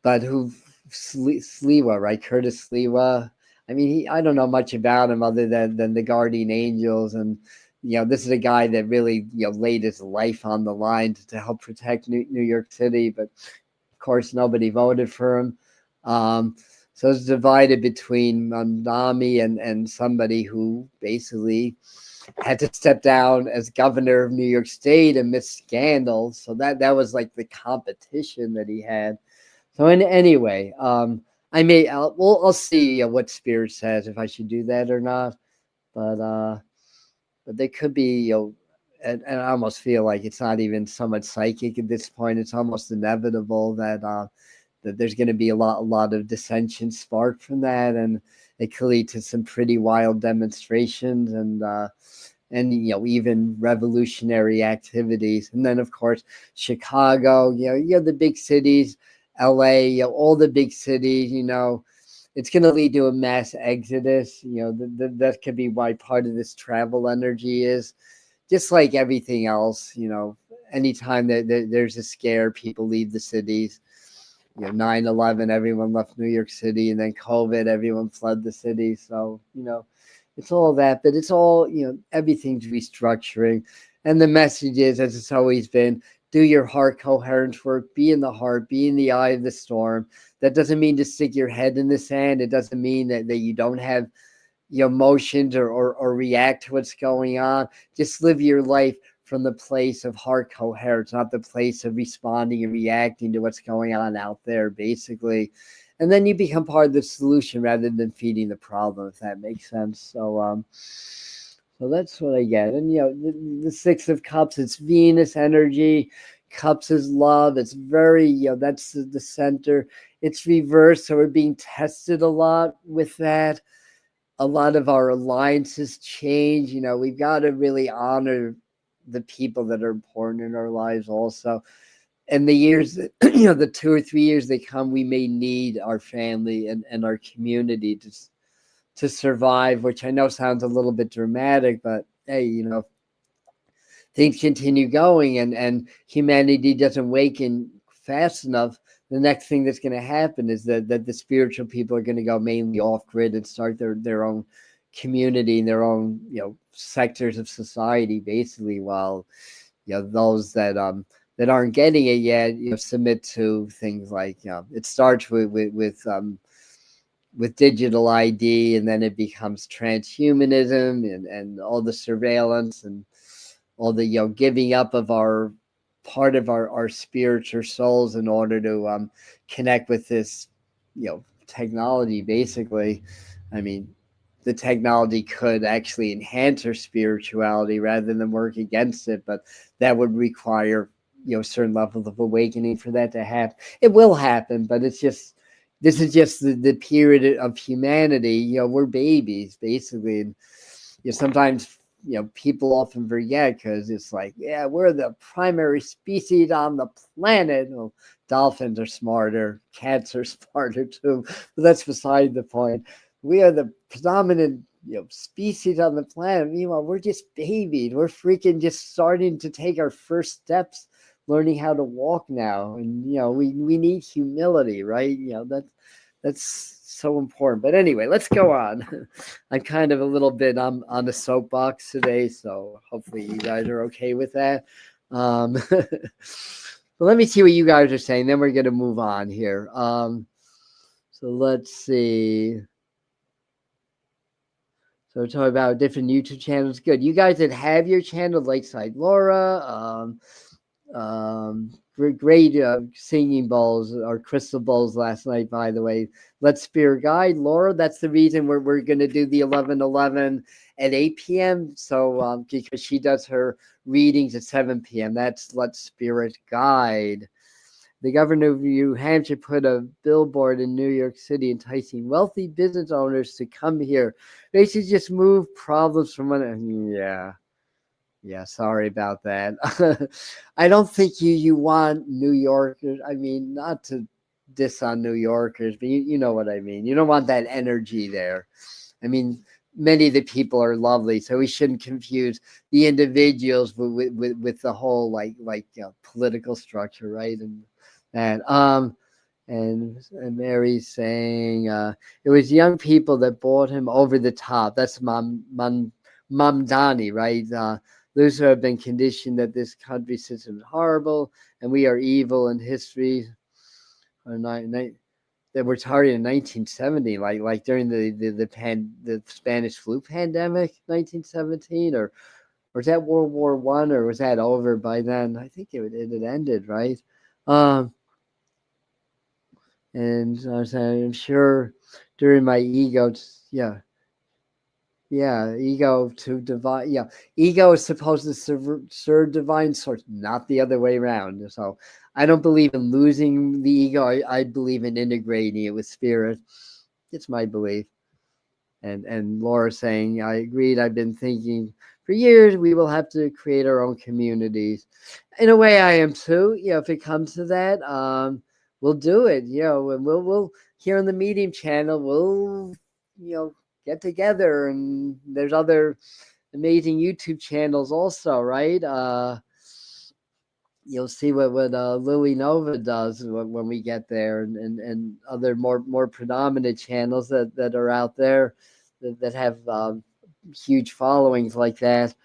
but who Sliwa, right? Curtis Sliwa. I mean, I don't know much about him other than the Guardian Angels, and this is a guy that really laid his life on the line to help protect New York City, but of course nobody voted for him. So it's divided between Nami and somebody who basically had to step down as governor of New York State amidst scandals. So that was like the competition that he had. So anyway, I'll see what Spirit says if I should do that or not. But they could be, and I almost feel like it's not even so much psychic at this point. It's almost inevitable that there's going to be a lot of dissension sparked from that, and it could lead to some pretty wild demonstrations and even revolutionary activities. And then of course Chicago, the big cities, LA, all the big cities, it's going to lead to a mass exodus. That could be why part of this travel energy is just like everything else. Anytime that there's a scare, people leave the cities. 9/11, everyone left New York City, and then COVID, everyone fled the city. So, it's all that, but it's all, everything's restructuring. And the message is, as it's always been, do your heart coherence work, be in the heart, be in the eye of the storm. That doesn't mean to stick your head in the sand. It doesn't mean that you don't have emotions or react to what's going on. Just live your life from the place of heart coherence, not the place of responding and reacting to what's going on out there, basically. And then you become part of the solution rather than feeding the problem, if that makes sense. So that's what I get. And the Six of Cups, it's Venus energy. Cups is love. It's very, that's the center. It's reversed, so we're being tested a lot with that. A lot of our alliances change. We've got to really honor the people that are important in our lives also. And the years that, the 2 or 3 years they come, we may need our family and our community to survive, which I know sounds a little bit dramatic, but hey, things continue going and humanity doesn't waken fast enough. The next thing that's going to happen is that the spiritual people are going to go mainly off grid and start their own community and their own, sectors of society, basically, while, those that aren't getting it yet, submit to things like, it starts with digital ID, and then it becomes transhumanism and all the surveillance and all the giving up of our part of our spiritual souls in order to connect with this technology. Basically, I mean, the technology could actually enhance our spirituality rather than work against it, but that would require certain levels of awakening for that to happen. It will happen, but it's just this is just the period of humanity. You know, we're babies basically, and you know, sometimes you know people often forget because it's like, yeah, we're the primary species on the planet. Well, dolphins are smarter, cats are smarter too, but that's beside the point. We are the predominant, you know, species on the planet. Meanwhile, we're just babies. We're freaking just starting to take our first steps, learning how to walk now. And you know, we need humility, right? You know, that's so important. But anyway, let's go on. I'm kind of a little bit on the soapbox today, so hopefully you guys are okay with that. But let me see what you guys are saying. Then we're going to move on here. So let's see. So we're talking about different YouTube channels. Good. You guys that have your channel, Lakeside Laura, great singing bowls or crystal bowls last night, by the way. Let's Spirit Guide, Laura. That's the reason we're going to do the 11:11 at 8 p.m. So because she does her readings at 7 p.m. That's Let's Spirit Guide. The governor of New Hampshire put a billboard in New York City enticing wealthy business owners to come here. Basically, just move problems from one. Yeah, sorry about that. I don't think you want New Yorkers. I mean, not to diss on New Yorkers, but you know what I mean. You don't want that energy there. I mean, many of the people are lovely, so we shouldn't confuse the individuals with the whole like you know, political structure, right? And that and Mary's saying it was young people that brought him over the top. That's Mamdani, right? Those who have been conditioned that this country system is horrible and we are evil in history. That were targeted in 1970, like during the Spanish flu pandemic, 1917, or was that World War I, or was that over by then? I think it had ended, right? And I'm sure during my ego, yeah, ego to divine. Yeah, ego is supposed to serve divine source, not the other way around. So I don't believe in losing the ego. I believe in integrating it with spirit. It's my belief. And Laura saying, I agreed. I've been thinking for years we will have to create our own communities. In a way, I am too. You know, if it comes to that, we'll do it. You know, and we'll here on the Medium channel, we'll get together, and there's other amazing YouTube channels also, right? You'll see what Lily Nova does when we get there, and other more predominant channels that are out there that have huge followings like that.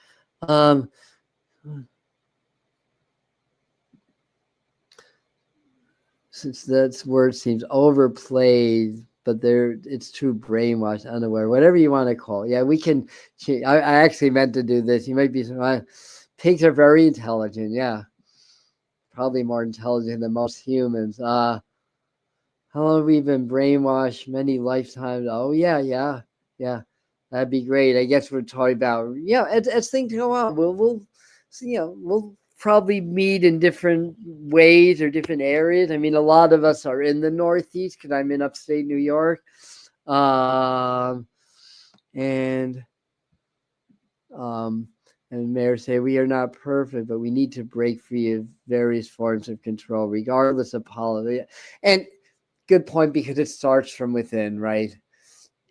Since that word seems overplayed, but it's true brainwash, unaware, whatever you want to call it. Yeah, we can. I actually meant to do this. You might be surprised. Pigs are very intelligent. Yeah, probably more intelligent than most humans. How long have we been brainwashed? Many lifetimes. Oh yeah. That'd be great. I guess we're talking about as things go on, we'll probably meet in different ways or different areas. I mean, a lot of us are in the Northeast because I'm in upstate New York, and Mayor say we are not perfect, but we need to break free of various forms of control, regardless of policy. And good point, because it starts from within, right?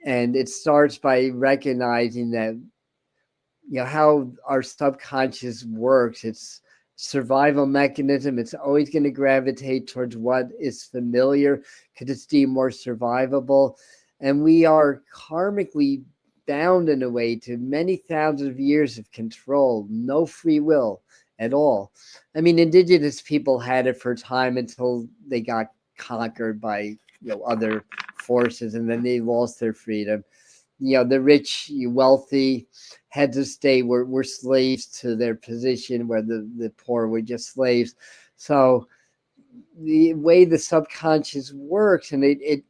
And it starts by recognizing that how our subconscious works. It's survival mechanism. It's always going to gravitate towards what is familiar because it's deemed more survivable. And we are karmically bound in a way to many thousands of years of control, no free will at all. I mean, indigenous people had it for a time until they got conquered by other forces, and then they lost their freedom. The rich, wealthy heads of state were slaves to their position, where the poor were just slaves. So the way the subconscious works, and it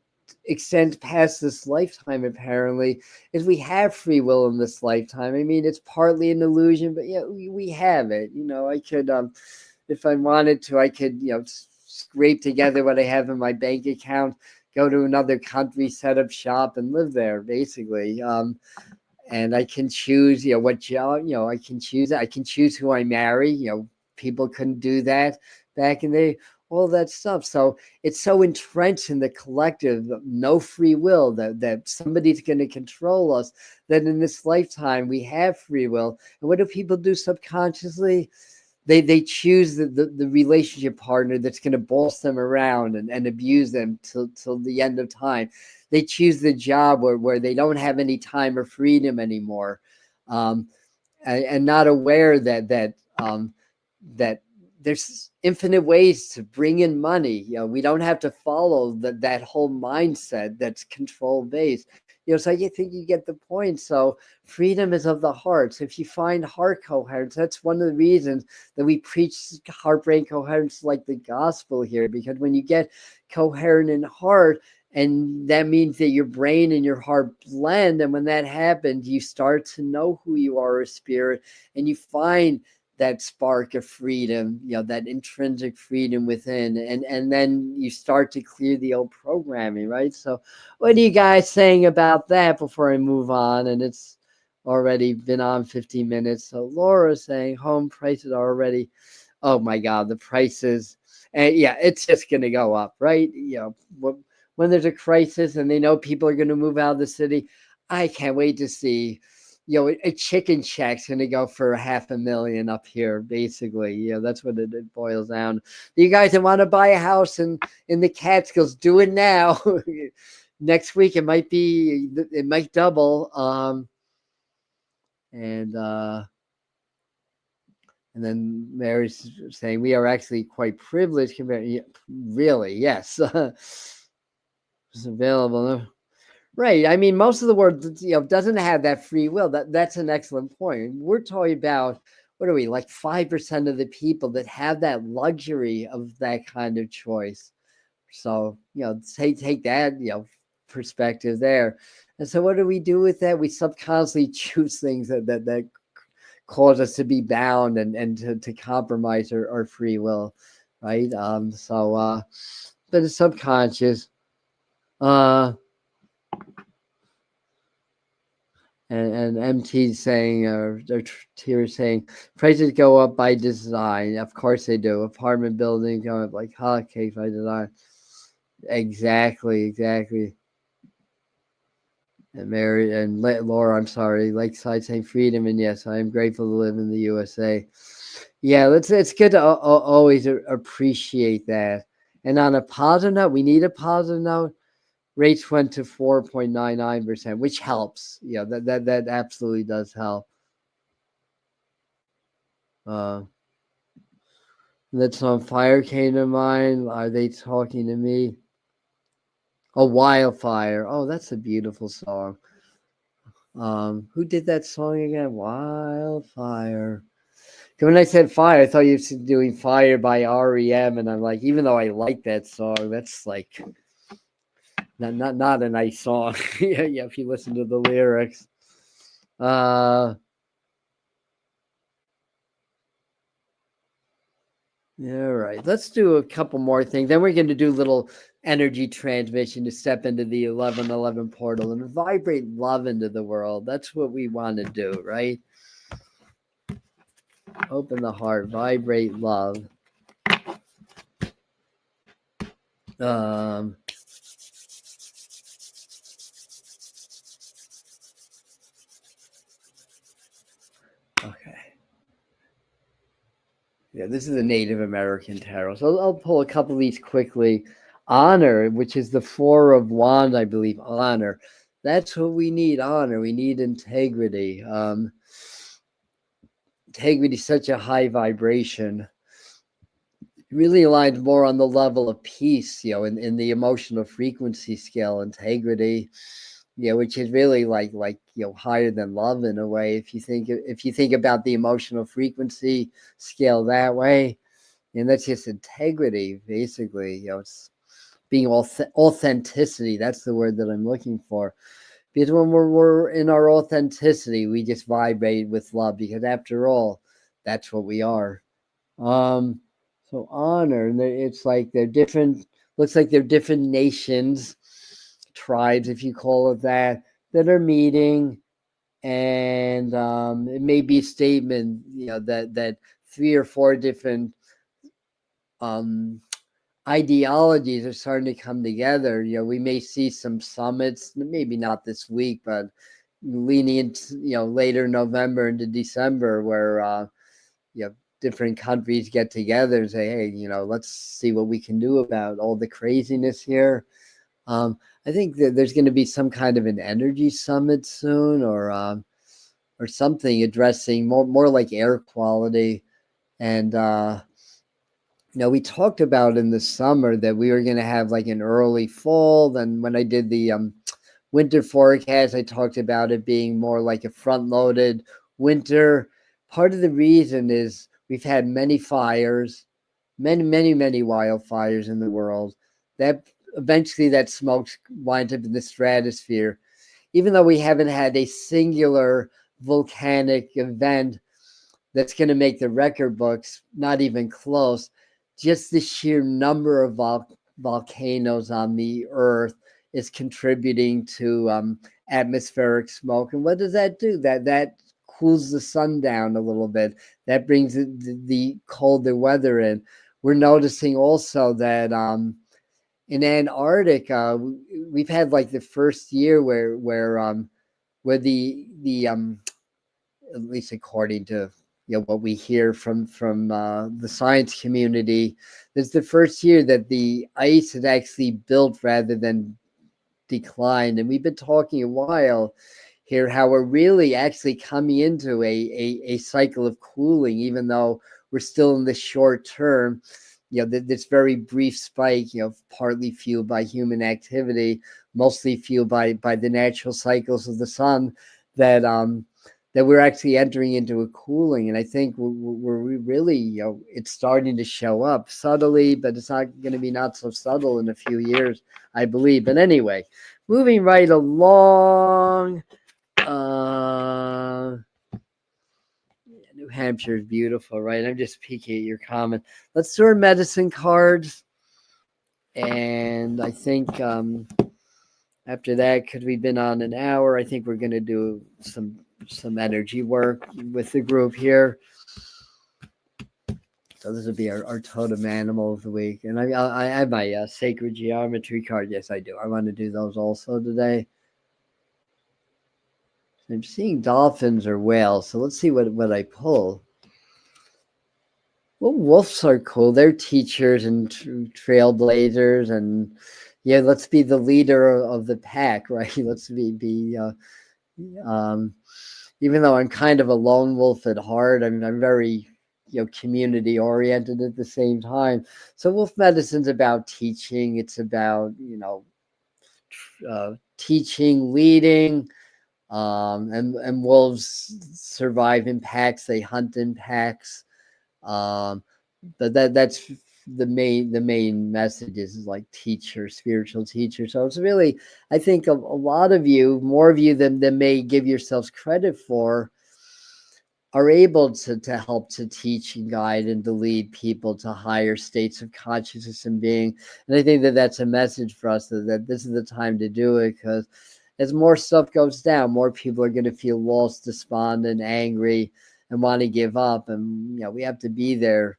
extends past this lifetime, apparently, is we have free will in this lifetime. I mean, it's partly an illusion, but we have it. I could, if I wanted to, I could, scrape together what I have in my bank account, go to another country, set up shop, and live there, basically. And I can choose, what job, I can choose. I can choose who I marry. People couldn't do that back in the day. All that stuff. So it's so entrenched in the collective, no free will, that somebody's going to control us, that in this lifetime we have free will. And what do people do subconsciously? They choose the relationship partner that's going to boss them around and abuse them till the end of time. They choose the job where they don't have any time or freedom anymore, and not aware that there's infinite ways to bring in money. We don't have to follow that whole mindset that's control based. So you think you get the point. So freedom is of the heart. So if you find heart coherence, that's one of the reasons that we preach heart brain coherence like the gospel here, because when you get coherent in heart, and that means that your brain and your heart blend, and when that happens, you start to know who you are as spirit, and you find that spark of freedom, that intrinsic freedom within, and then you start to clear the old programming, right? So what are you guys saying about that before I move on? And it's already been on 15 minutes. So Laura's saying home prices are already, oh my God, the prices. And yeah, it's just going to go up, right? When there's a crisis and they know people are going to move out of the city, I can't wait to see, a chicken shack's going to go for $500,000 up here, basically. That's what it boils down. You guys that want to buy a house in the Catskills, do it now. Next week, it might double. And then Mary's saying we are actually quite privileged compared. Really, yes. It's available. Right. I mean, most of the world, doesn't have that free will. That's an excellent point. We're talking about, what are we, like 5% of the people that have that luxury of that kind of choice. So, take that, perspective there. And so what do we do with that? We subconsciously choose things that cause us to be bound and to compromise our free will. Right. But it's subconscious. And MT saying, or Tears saying, prices go up by design. Of course they do. Apartment buildings go up like hotcakes by design. Exactly. And Mary and Laura, I'm sorry, Lakeside saying freedom, and yes, I am grateful to live in the USA. Yeah, it's good to always appreciate that. And on a positive note, we need a positive note. Rates went to 4.99%, which helps. That absolutely does help. That song Fire came to mind. Are they talking to me? Oh, Wildfire. Oh, that's a beautiful song. Who did that song again? Wildfire. When I said fire, I thought you were doing Fire by REM, and I'm like, even though I like that song, that's like not a nice song. Yeah, if you listen to the lyrics. All right, let's do a couple more things. Then we're going to do little energy transmission to step into the 1111 portal and vibrate love into the world. That's what we want to do, right? Open the heart, vibrate love. Okay. Yeah, this is a Native American tarot. So I'll pull a couple of these quickly. Honor, which is the Four of Wands, I believe. Honor. That's what we need. Honor. We need integrity. Integrity is such a high vibration. It really aligns more on the level of peace, in the emotional frequency scale. Integrity, which is really like higher than love in a way. If you think about the emotional frequency scale that way, and that's just integrity, basically. It's being authenticity. That's the word that I'm looking for. Because when we're in our authenticity, we just vibrate with love. Because after all, that's what we are. So honor, and it's like they're different. Looks like they're different nations. tribes, if you call it that are meeting. And it may be a statement, that 3 or 4 different ideologies are starting to come together. We may see some summits, maybe not this week, but leaning into, later November into December, where different countries get together and say, hey, let's see what we can do about all the craziness here. I think that there's going to be some kind of an energy summit soon, or something addressing more like air quality. And we talked about in the summer that we were going to have like an early fall. Then when I did the winter forecast, I talked about it being more like a front-loaded winter. Part of the reason is we've had many fires, many wildfires in the world. That eventually that smoke winds up in the stratosphere. Even though we haven't had a singular volcanic event that's going to make the record books, not even close, just the sheer number of volcanoes on the earth is contributing to atmospheric smoke. And what does that do? That cools the sun down a little bit. That brings the colder weather in. We're noticing also that in Antarctica, we've had like the first year where the at least according to what we hear from the science community, this is the first year that the ice has actually built rather than declined. And we've been talking a while here how we're really actually coming into a cycle of cooling, even though we're still in the short term. This very brief spike, partly fueled by human activity, mostly fueled by the natural cycles of the sun, that we're actually entering into a cooling. And I think we're really, it's starting to show up subtly, but it's not going to be not so subtle in a few years, I believe. But anyway, moving right along. New Hampshire is beautiful, right? I'm just peeking at your comment. Let's do our medicine cards. And I think after that, because we've been on an hour, I think we're going to do some energy work with the group here. So this will be our totem animal of the week. And I have my sacred geometry card. Yes, I do. I want to do those also today. I'm seeing dolphins or whales. So let's see what I pull. Well, wolves are cool. They're teachers and trailblazers. And let's be the leader of the pack, right? Let's be even though I'm kind of a lone wolf at heart, I'm very, community oriented at the same time. So wolf medicine's about teaching. It's about, teaching, leading, and wolves survive in packs. They hunt in packs. But that's the main message is like teacher, spiritual teacher. So it's really, I think a lot of you, more of you than may give yourselves credit for, are able to help to teach and guide and to lead people to higher states of consciousness and being. And I think that's a message for us that this is the time to do it, because as more stuff goes down, more people are going to feel lost, despondent, angry, and want to give up. And we have to be there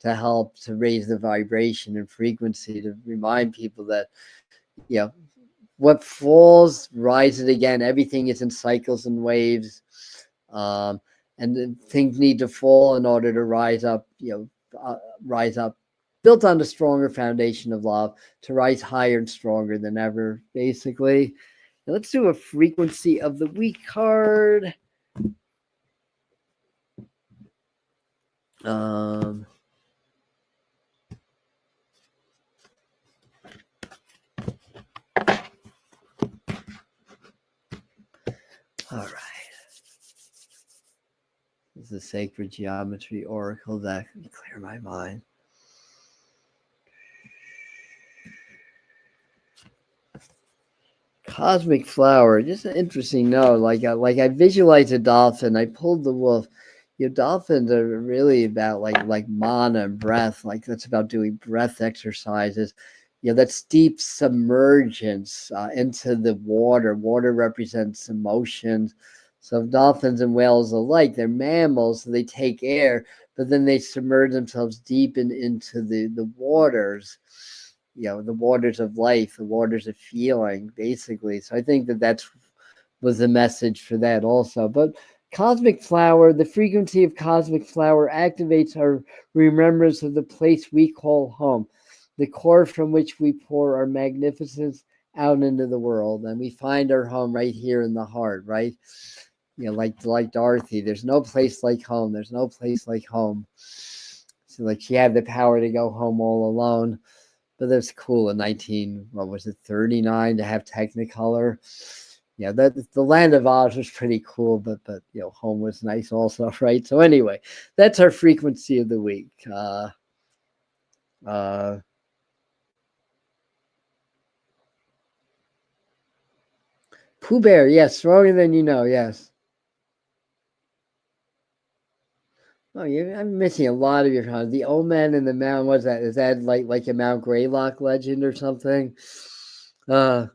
to help to raise the vibration and frequency, to remind people that what falls rises again. Everything is in cycles and waves, and things need to fall in order to rise up. Rise up, built on a stronger foundation of love, to rise higher and stronger than ever. Basically, now let's do a frequency of the week card. All right. This is the Sacred Geometry Oracle deck. Let me clear my mind. Cosmic Flower. Just an interesting note. Like I visualized a dolphin. I pulled the wolf. Dolphins are really about like mana and breath. Like that's about doing breath exercises. that's deep submergence into the water. Water represents emotions. So dolphins and whales alike, they're mammals, so they take air, but then they submerge themselves deep into the waters, the waters of life, the waters of feeling, basically. So I think that was the message for that also. But cosmic flower, the frequency of cosmic flower activates our remembrance of the place we call home, the core from which we pour our magnificence out into the world. And we find our home right here in the heart, right? Like Dorothy, there's no place like home. There's no place like home. So like she had the power to go home all alone. But that's cool in 39 to have Technicolor. That the Land of Oz was pretty cool, but home was nice also, right? So anyway, that's our frequency of the week. Pooh Bear, yes, stronger than you know, yes. Oh, I'm missing a lot of your comments. The Old Man and the Mount, what's that? Is that like a Mount Greylock legend or something? Yeah,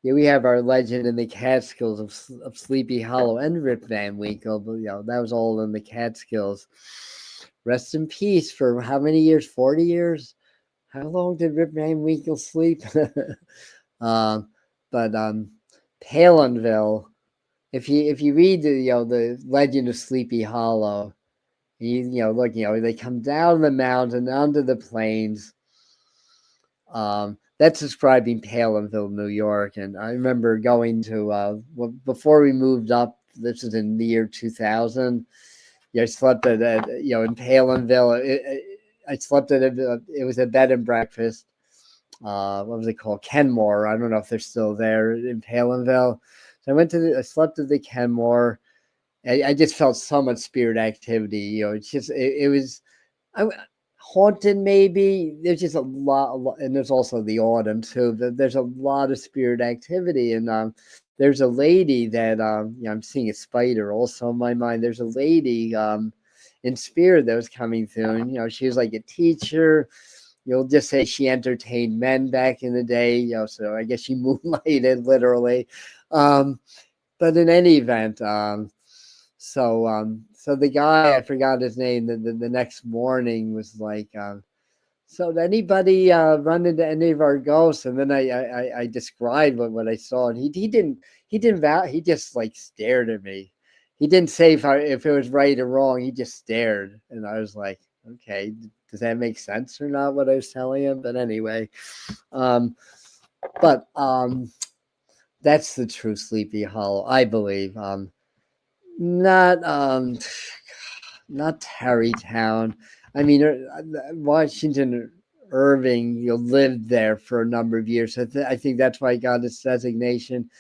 we have our legend in the Catskills of Sleepy Hollow and Rip Van Winkle, but that was all in the Catskills. Rest in peace for how many years? 40 years? How long did Rip Van Winkle sleep? But Palenville, if you read the legend of Sleepy Hollow, look, they come down the mountain onto the plains. That's describing Palenville, New York. And I remember going to before we moved up. This is in the year 2000. I slept at in Palenville. I slept at it was a bed and breakfast. What was it called? Kenmore. I don't know if they're still there in Palenville. So I slept at the Kenmore. I just felt so much spirit activity. It's just it was haunted. Maybe there's just a lot, and there's also the autumn too. There's a lot of spirit activity, and there's a lady that I'm seeing a spider also in my mind. There's a lady in spirit that was coming through, and she was like a teacher. You'll just say she entertained men back in the day, so I guess she moonlighted literally. But in any event, so the guy, I forgot his name, the next morning was like, so did anybody run into any of our ghosts? And then I described what I saw, and he just like stared at me. He didn't say if it was right or wrong. He just stared, and I was like, okay, does that make sense or not? What I was telling him, but anyway, but that's the true Sleepy Hollow, I believe. Not Tarrytown. I mean, Washington Irving, lived there for a number of years. I think that's why he got his designation.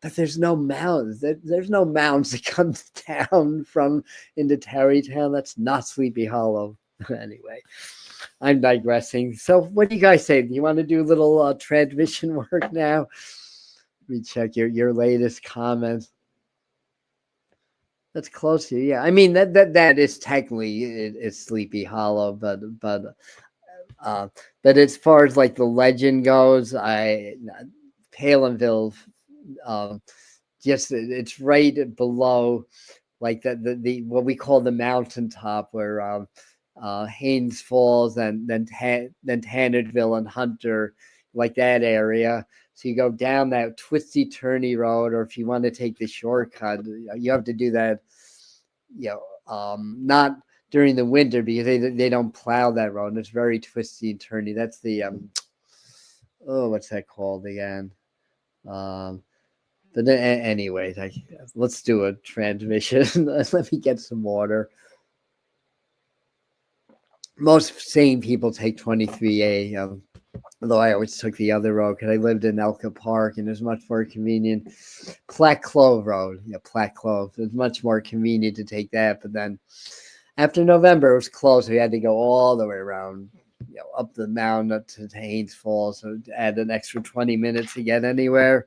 But there's no mountains. There's no mountains that come down from into Tarrytown. That's not Sleepy Hollow. Anyway, I'm digressing. So what do you guys say? Do you want to do a little transmission work now? Let me check your latest comments. That's close to, yeah. I mean that is technically it's Sleepy Hollow, but as far as like the legend goes, Palenville, just it's right below like the what we call the mountaintop where Haynes Falls and then Tannardville and Hunter, like that area. So you go down that twisty turny road, or if you want to take the shortcut, you have to do that, not during the winter because they don't plow that road. And it's very twisty and turny. That's the what's that called again? But then, anyways, let's do a transmission. Let me get some water. Most sane people take 23A. Although I always took the other road because I lived in Elka Park and it was much more convenient. Platte Clove Road, Platte Clove. It was much more convenient to take that. But then after November, it was closed. We had to go all the way around, up the mountain up to Haynes Falls. So add an extra 20 minutes to get anywhere.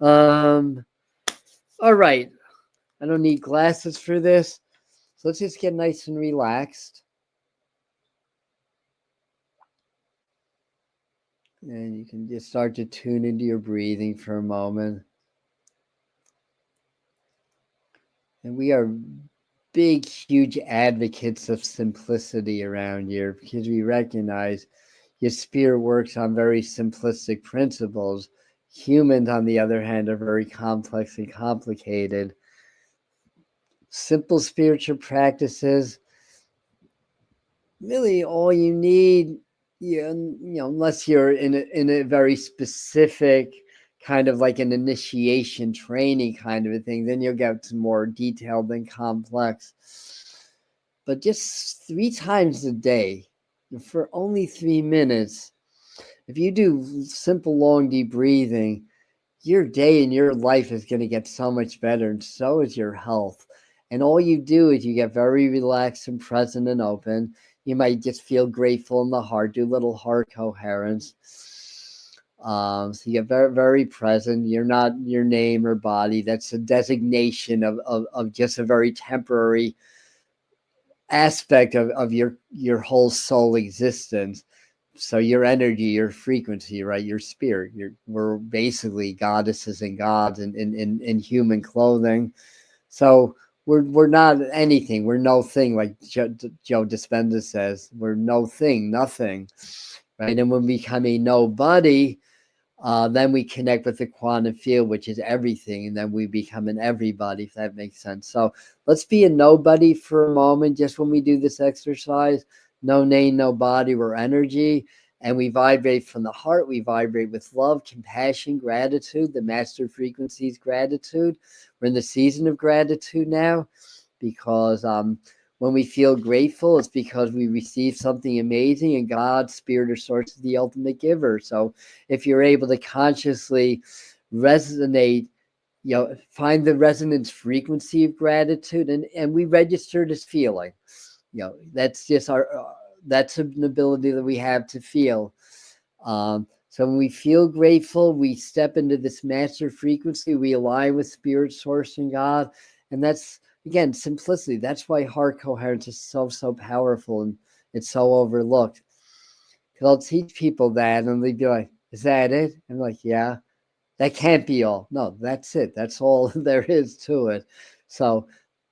All right. I don't need glasses for this. So let's just get nice and relaxed. And you can just start to tune into your breathing for a moment. And we are big, huge advocates of simplicity around here because we recognize your spirit works on very simplistic principles. Humans, on the other hand, are very complex and complicated. Simple spiritual practices, really all you need, unless you're in a very specific kind of like an initiation training kind of a thing, then you'll get to more detailed and complex. But just 3 times a day for only 3 minutes, if you do simple, long, deep breathing, your day and your life is going to get so much better, and so is your health. And all you do is you get very relaxed and present and open. You might just feel grateful in the heart, do little heart coherence. So you get very, very present. You're not your name or body. That's a designation of just a very temporary aspect of your whole soul existence. So your energy, your frequency, right? Your spirit. We're basically goddesses and gods in human clothing. So we're not anything. We're no thing, like Joe Dispenza says. We're no thing, nothing, right? And when we become a nobody, then we connect with the quantum field, which is everything, and then we become an everybody, if that makes sense. So let's be a nobody for a moment, just when we do this exercise. No name, no body, we're energy, and we vibrate from the heart. We vibrate with love, compassion, gratitude. The master frequency is gratitude. We're in the season of gratitude now, because when we feel grateful, it's because we received something amazing, and God, spirit, or source is the ultimate giver. So if you're able to consciously resonate, find the resonance frequency of gratitude, and we register this feeling. That's just that's an ability that we have to feel. So when we feel grateful, we step into this master frequency, we align with spirit, source, and God. And that's, again, simplicity. That's why heart coherence is so powerful, and it's so overlooked. Because I'll teach people that, and they'll be like, is that it? I'm like, yeah, that can't be all. No, that's it. That's all there is to it. So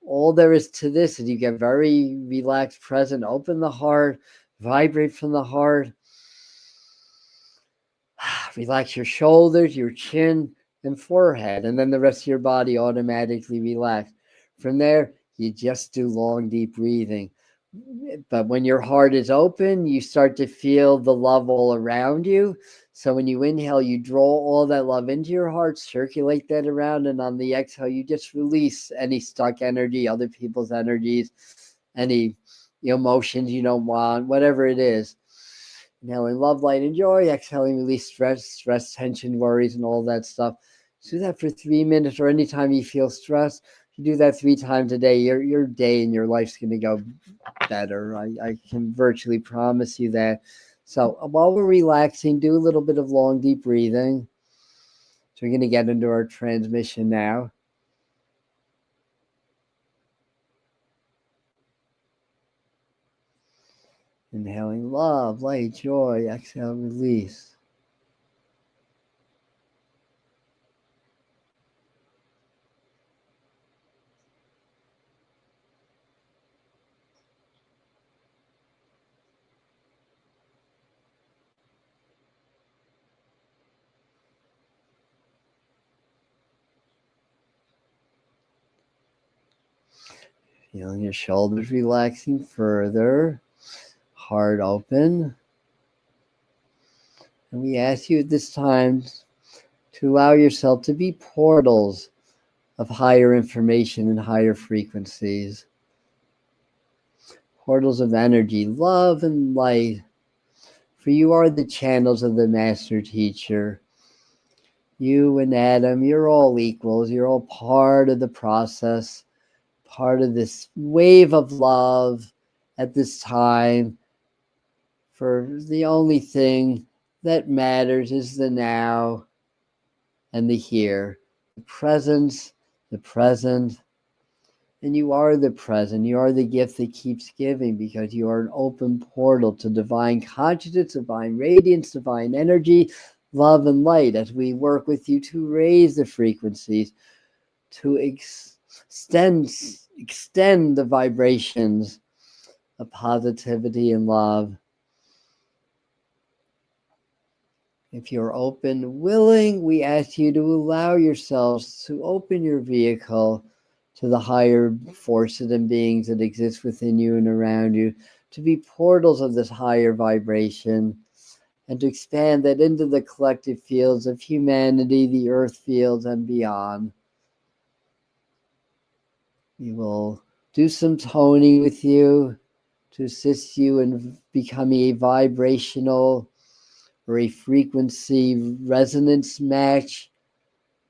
all there is to this is you get very relaxed, present, open the heart, vibrate from the heart. Relax your shoulders, your chin, and forehead, and then the rest of your body automatically relax. From there, you just do long, deep breathing. But when your heart is open, you start to feel the love all around you. So when you inhale, you draw all that love into your heart, circulate that around, and on the exhale, you just release any stuck energy, other people's energies, any emotions you don't want, whatever it is. Inhaling love, light, and joy. Exhaling, release stress, tension, worries, and all that stuff. Do that for 3 minutes, or anytime you feel stressed. If you do that 3 times a day, your day and your life's going to go better. I can virtually promise you that. So while we're relaxing, do a little bit of long, deep breathing. So we're going to get into our transmission now. Inhaling love, light, joy. Exhale, release. Feeling your shoulders relaxing further, heart open. And we ask you at this time to allow yourself to be portals of higher information and higher frequencies. Portals of energy, love, and light. For you are the channels of the master teacher. You and Adam, you're all equals. You're all part of the process, part of this wave of love at this time. For the only thing that matters is the now and the here. The presence, the present, And you are the present. You are the gift that keeps giving, because you are an open portal to divine consciousness, divine radiance, divine energy, love and light, as we work with you to raise the frequencies, to extend the vibrations of positivity and love. If you're open, willing, we ask you to allow yourselves to open your vehicle to the higher forces and beings that exist within you and around you, to be portals of this higher vibration, and to expand that into the collective fields of humanity, the earth fields, and beyond. We will do some toning with you to assist you in becoming a vibrational or a frequency resonance match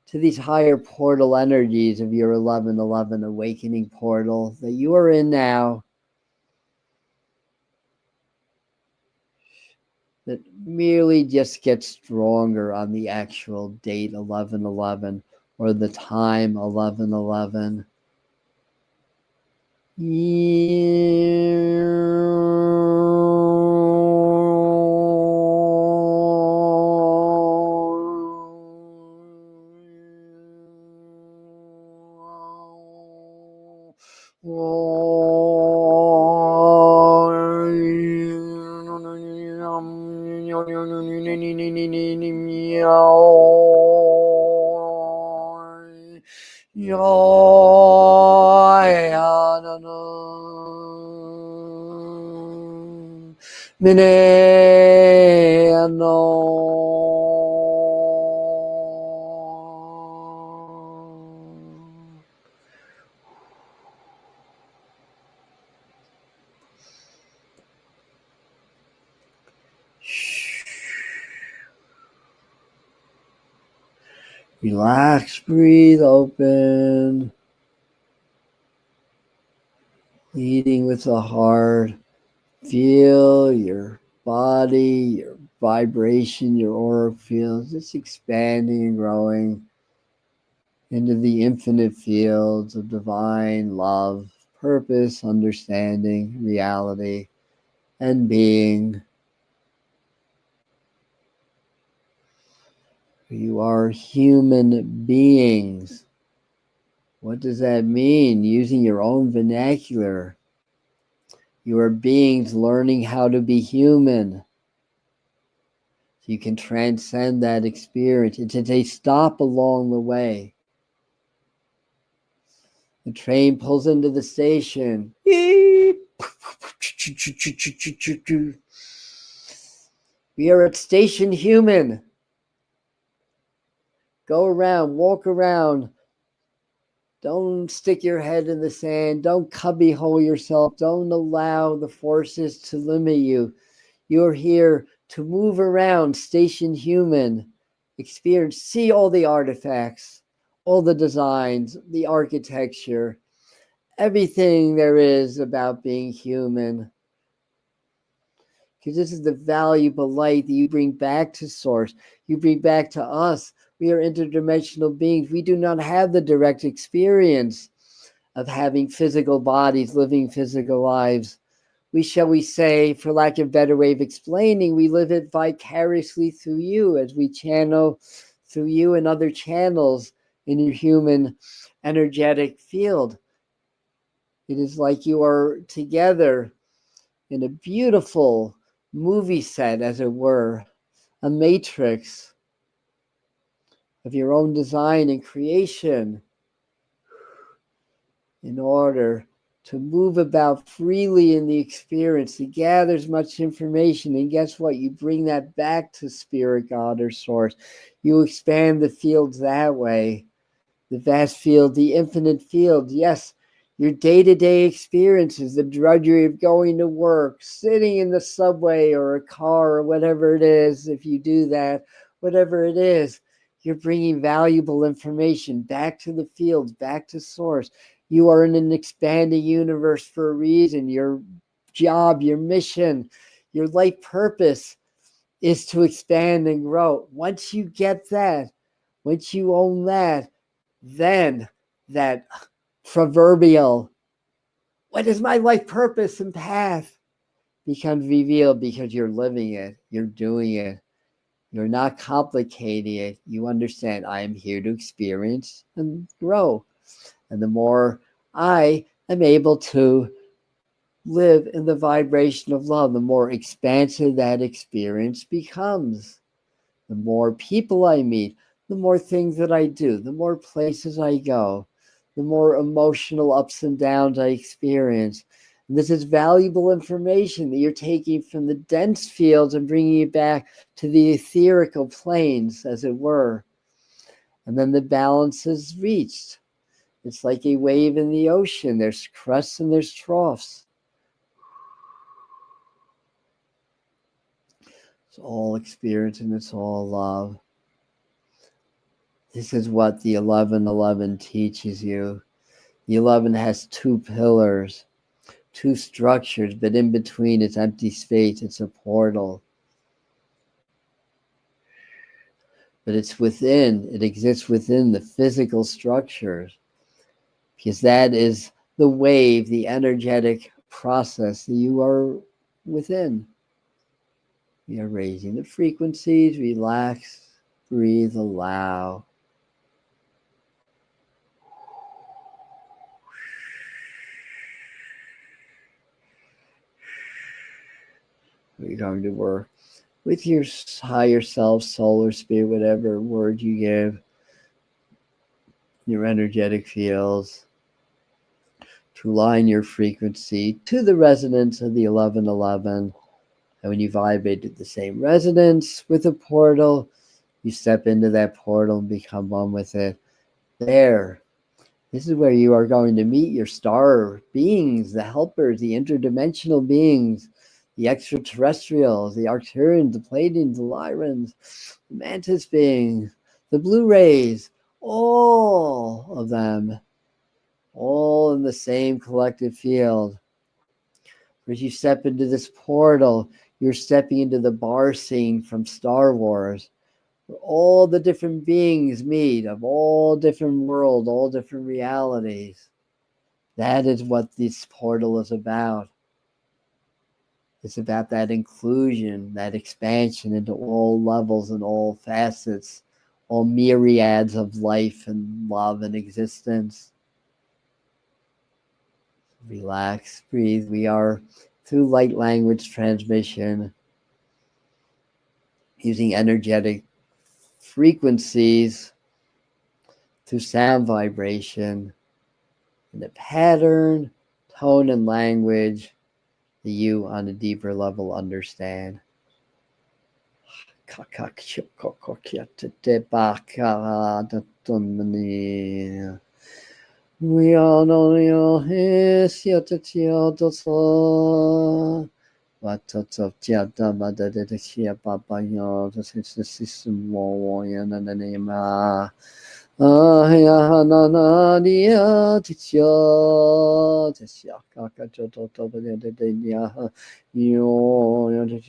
to these higher portal energies of your 1111 awakening portal that you are in now, that merely just gets stronger on the actual date 1111 or the time 1111. Relax, breathe open, leading with the heart. Feel your body, your vibration, your auric fields, just expanding and growing into the infinite fields of divine love, purpose, understanding, reality, and being. You are human beings. What does that mean? Using your own vernacular. You are beings learning how to be human. So you can transcend that experience. It's a stop along the way. The train pulls into the station. We are at Station Human. Go around, walk around. Don't stick your head in the sand. Don't cubbyhole yourself. Don't allow the forces to limit you. You're here to move around, Station Human, experience, see all the artifacts, all the designs, the architecture, everything there is about being human. Because this is the valuable light that you bring back to Source. You bring back to us. We are interdimensional beings. We do not have the direct experience of having physical bodies, living physical lives. Shall we say, for lack of a better way of explaining, we live it vicariously through you as we channel through you and other channels in your human energetic field. It is like you are together in a beautiful movie set, as it were, a matrix of your own design and creation, in order to move about freely in the experience, to gather as much information. And guess what? You bring that back to Spirit, God, or Source. You expand the fields that way. The vast field, the infinite field. Yes, your day-to-day experiences, the drudgery of going to work, sitting in the subway or a car or whatever it is, if you do that, whatever it is, you're bringing valuable information back to the fields, back to Source. You are in an expanding universe for a reason. Your job, your mission, your life purpose is to expand and grow. Once you get that, once you own that, then that proverbial, what is my life purpose and path, becomes revealed because you're living it, you're doing it. You're not complicating it. You understand I am here to experience and grow. And the more I am able to live in the vibration of love, the more expansive that experience becomes. The more people I meet, the more things that I do, the more places I go, the more emotional ups and downs I experience. And this is valuable information that you're taking from the dense fields and bringing it back to the etherical planes, as it were. And then the balance is reached. It's like a wave in the ocean. There's crests and there's troughs. It's all experience and it's all love. This is what the 1111 teaches you. The 11 has two pillars, two structures, but in between it's empty space. It's a portal. But it's within, it exists within the physical structures, because that is the wave, the energetic process that you are within. We are raising the frequencies, relax, breathe, allow. We're going to work with your higher self, soul, or spirit, whatever word you give, your energetic fields, to align your frequency to the resonance of the 1111. And when you vibrate at the same resonance with a portal, you step into that portal and become one with it. There. This is where you are going to meet your star beings, the helpers, the interdimensional beings, the extraterrestrials, the Arcturians, the Pleiadians, the Lyrans, the Mantis beings, the Blue Rays, all of them, all in the same collective field. As you step into this portal, you're stepping into the bar scene from Star Wars, where all the different beings meet of all different worlds, all different realities. That is what this portal is about. It's about that inclusion, that expansion into all levels and all facets, all myriads of life and love and existence. Relax, breathe. We are through light language transmission, using energetic frequencies through sound vibration, and the pattern, tone, and language that you on a deeper level understand. We all know your his yet to tell the soul. What to tell them that the chia papa yo, the system war and the name. Ah, ya na na dia tio, tio kaka to the dia. Yo, the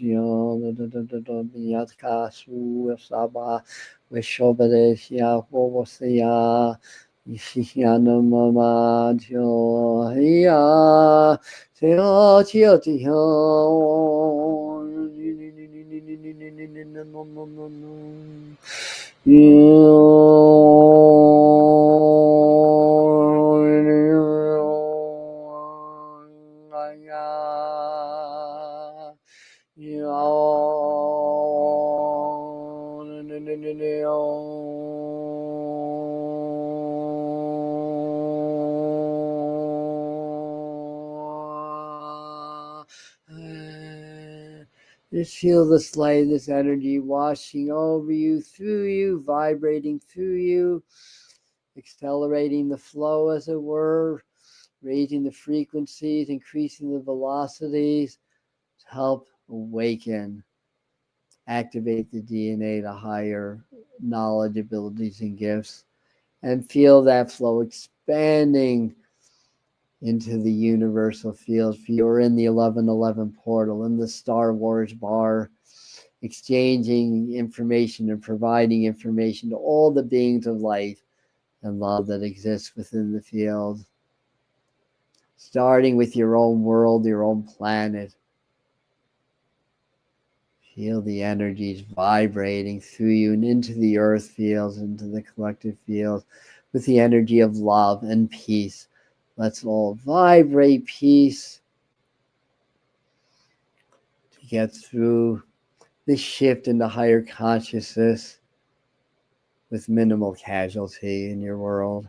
ya kasu saba, we show the ya, what was the ya. Yana mama jo ya teo teo teo Just feel this light, this energy washing over you, through you, vibrating through you, accelerating the flow, as it were, raising the frequencies, increasing the velocities to help awaken, activate the DNA to higher knowledge, abilities, and gifts, and feel that flow expanding into the universal field. If you're in the 1111 portal, in the Star Wars bar, exchanging information and providing information to all the beings of light and love that exists within the field. starting with your own world, your own planet. Feel the energies vibrating through you and into the earth fields, into the collective fields, with the energy of love and peace. Let's all vibrate peace to get through this shift into higher consciousness with minimal casualty in your world.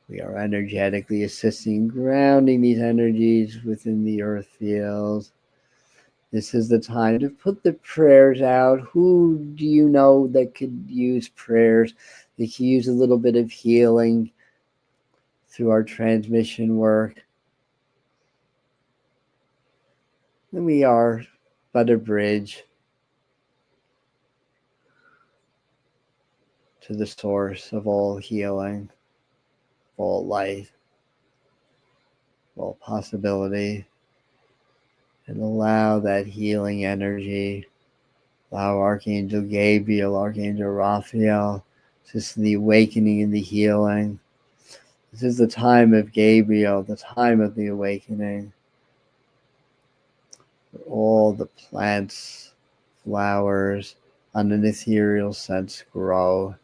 We are energetically assisting, grounding these energies within the earth fields. This is the time to put the prayers out. Who do you know that could use prayers? They could use a little bit of healing through our transmission work. And we are but a bridge to the source of all healing, all light, all possibility, and allow that healing energy, allow Archangel Gabriel, Archangel Raphael, just the awakening and the healing. This is the time of Gabriel, the time of the awakening. All the plants, flowers, on an ethereal sense grow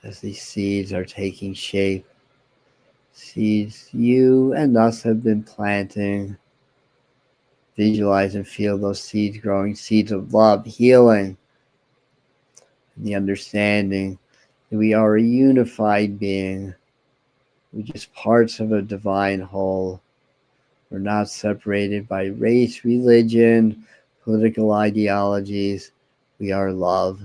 as these seeds are taking shape. Seeds you and us have been planting. Visualize and feel those seeds growing, seeds of love, healing, and the understanding that we are a unified being. We're just parts of a divine whole. We're not separated by race, religion, political ideologies. We are love.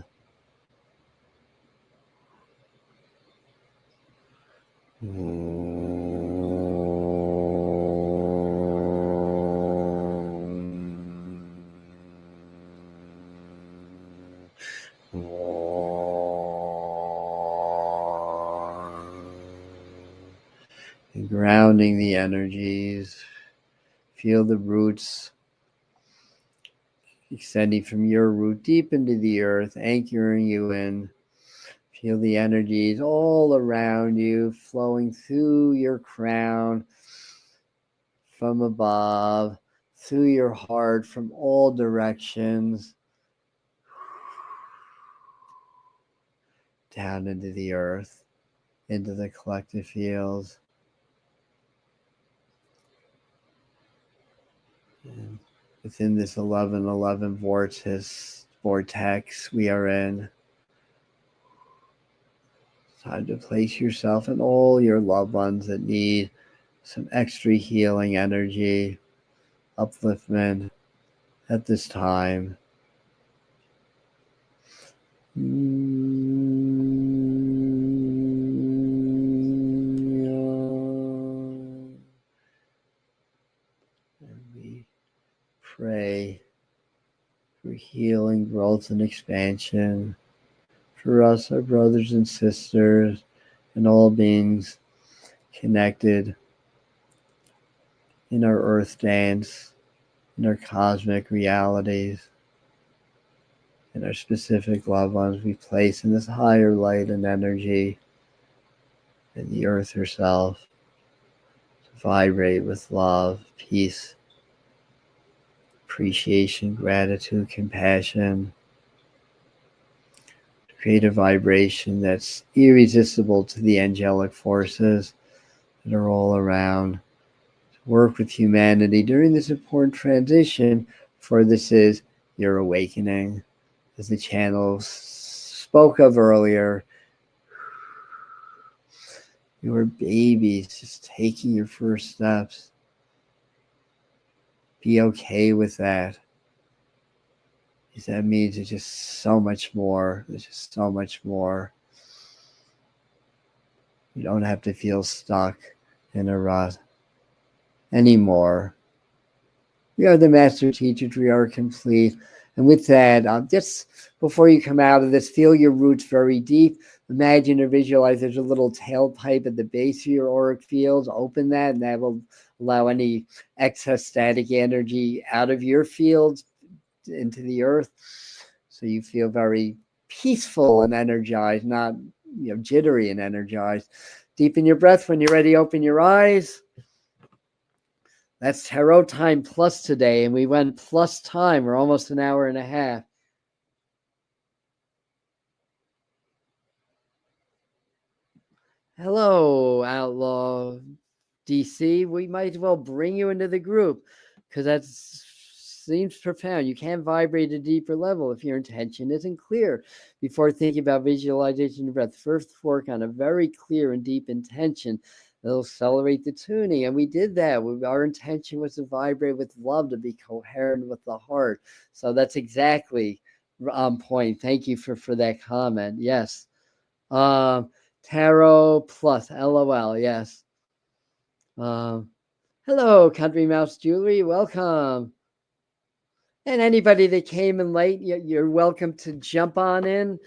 And grounding the energies. Feel the roots extending from your root deep into the earth, anchoring you in. Feel the energies all around you, flowing through your crown, from above, through your heart, from all directions, down into the earth, into the collective fields. And within this 1111 vortex we are in, time to place yourself and all your loved ones that need some extra healing energy, upliftment at this time. And we pray for healing, growth, and expansion for us, our brothers and sisters, and all beings connected in our earth dance, in our cosmic realities, and our specific loved ones we place in this higher light and energy, in the earth herself, to vibrate with love, peace, appreciation, gratitude, compassion, to create a vibration that's irresistible to the angelic forces that are all around, to work with humanity during this important transition, for this is your awakening. As the channel spoke of earlier, you were babies just taking your first steps. Be okay with that, because that means there's just so much more. There's just so much more. You don't have to feel stuck in a rut anymore. We are the master teachers. We are complete. And with that, just before you come out of this, feel your roots very deep. Imagine or visualize there's a little tailpipe at the base of your auric fields. Open that, and that will allow any excess static energy out of your fields into the earth. So you feel very peaceful and energized, not jittery and energized. Deepen your breath. When you're ready, open your eyes. That's tarot time plus today, and we went plus time. We're almost an hour and a half. Hello, Outlaw DC. We might as well bring you into the group because that seems profound. You can't vibrate a deeper level if your intention isn't clear before thinking about visualization and breath. First, work on a very clear and deep intention that'll accelerate the tuning. And we did that. Our intention was to vibrate with love, to be coherent with the heart. So that's exactly on point. Thank you for that comment. Yes. Tarot plus LOL. Yes. Hello, Country Mouse Jewelry. Welcome. And anybody that came in late, you're welcome to jump on in.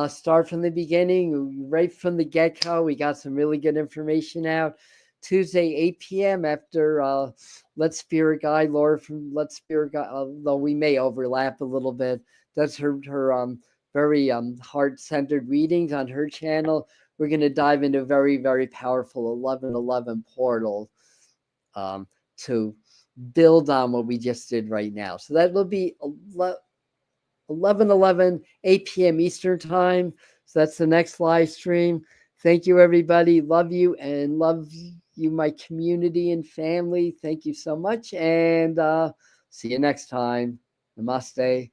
Start from the beginning, right from the get-go. We got some really good information out. Tuesday, 8 p.m. after Let Spirit Guide, Laura from Let Spirit Guide, although we may overlap a little bit. That's her very heart-centered readings on her channel. We're going to dive into a very, very powerful 1111 portal to build on what we just did right now. So that will be 11:11, 8 p.m. Eastern time. So that's the next live stream. Thank you, everybody. Love you and love you, my community and family. Thank you so much. And see you next time. Namaste.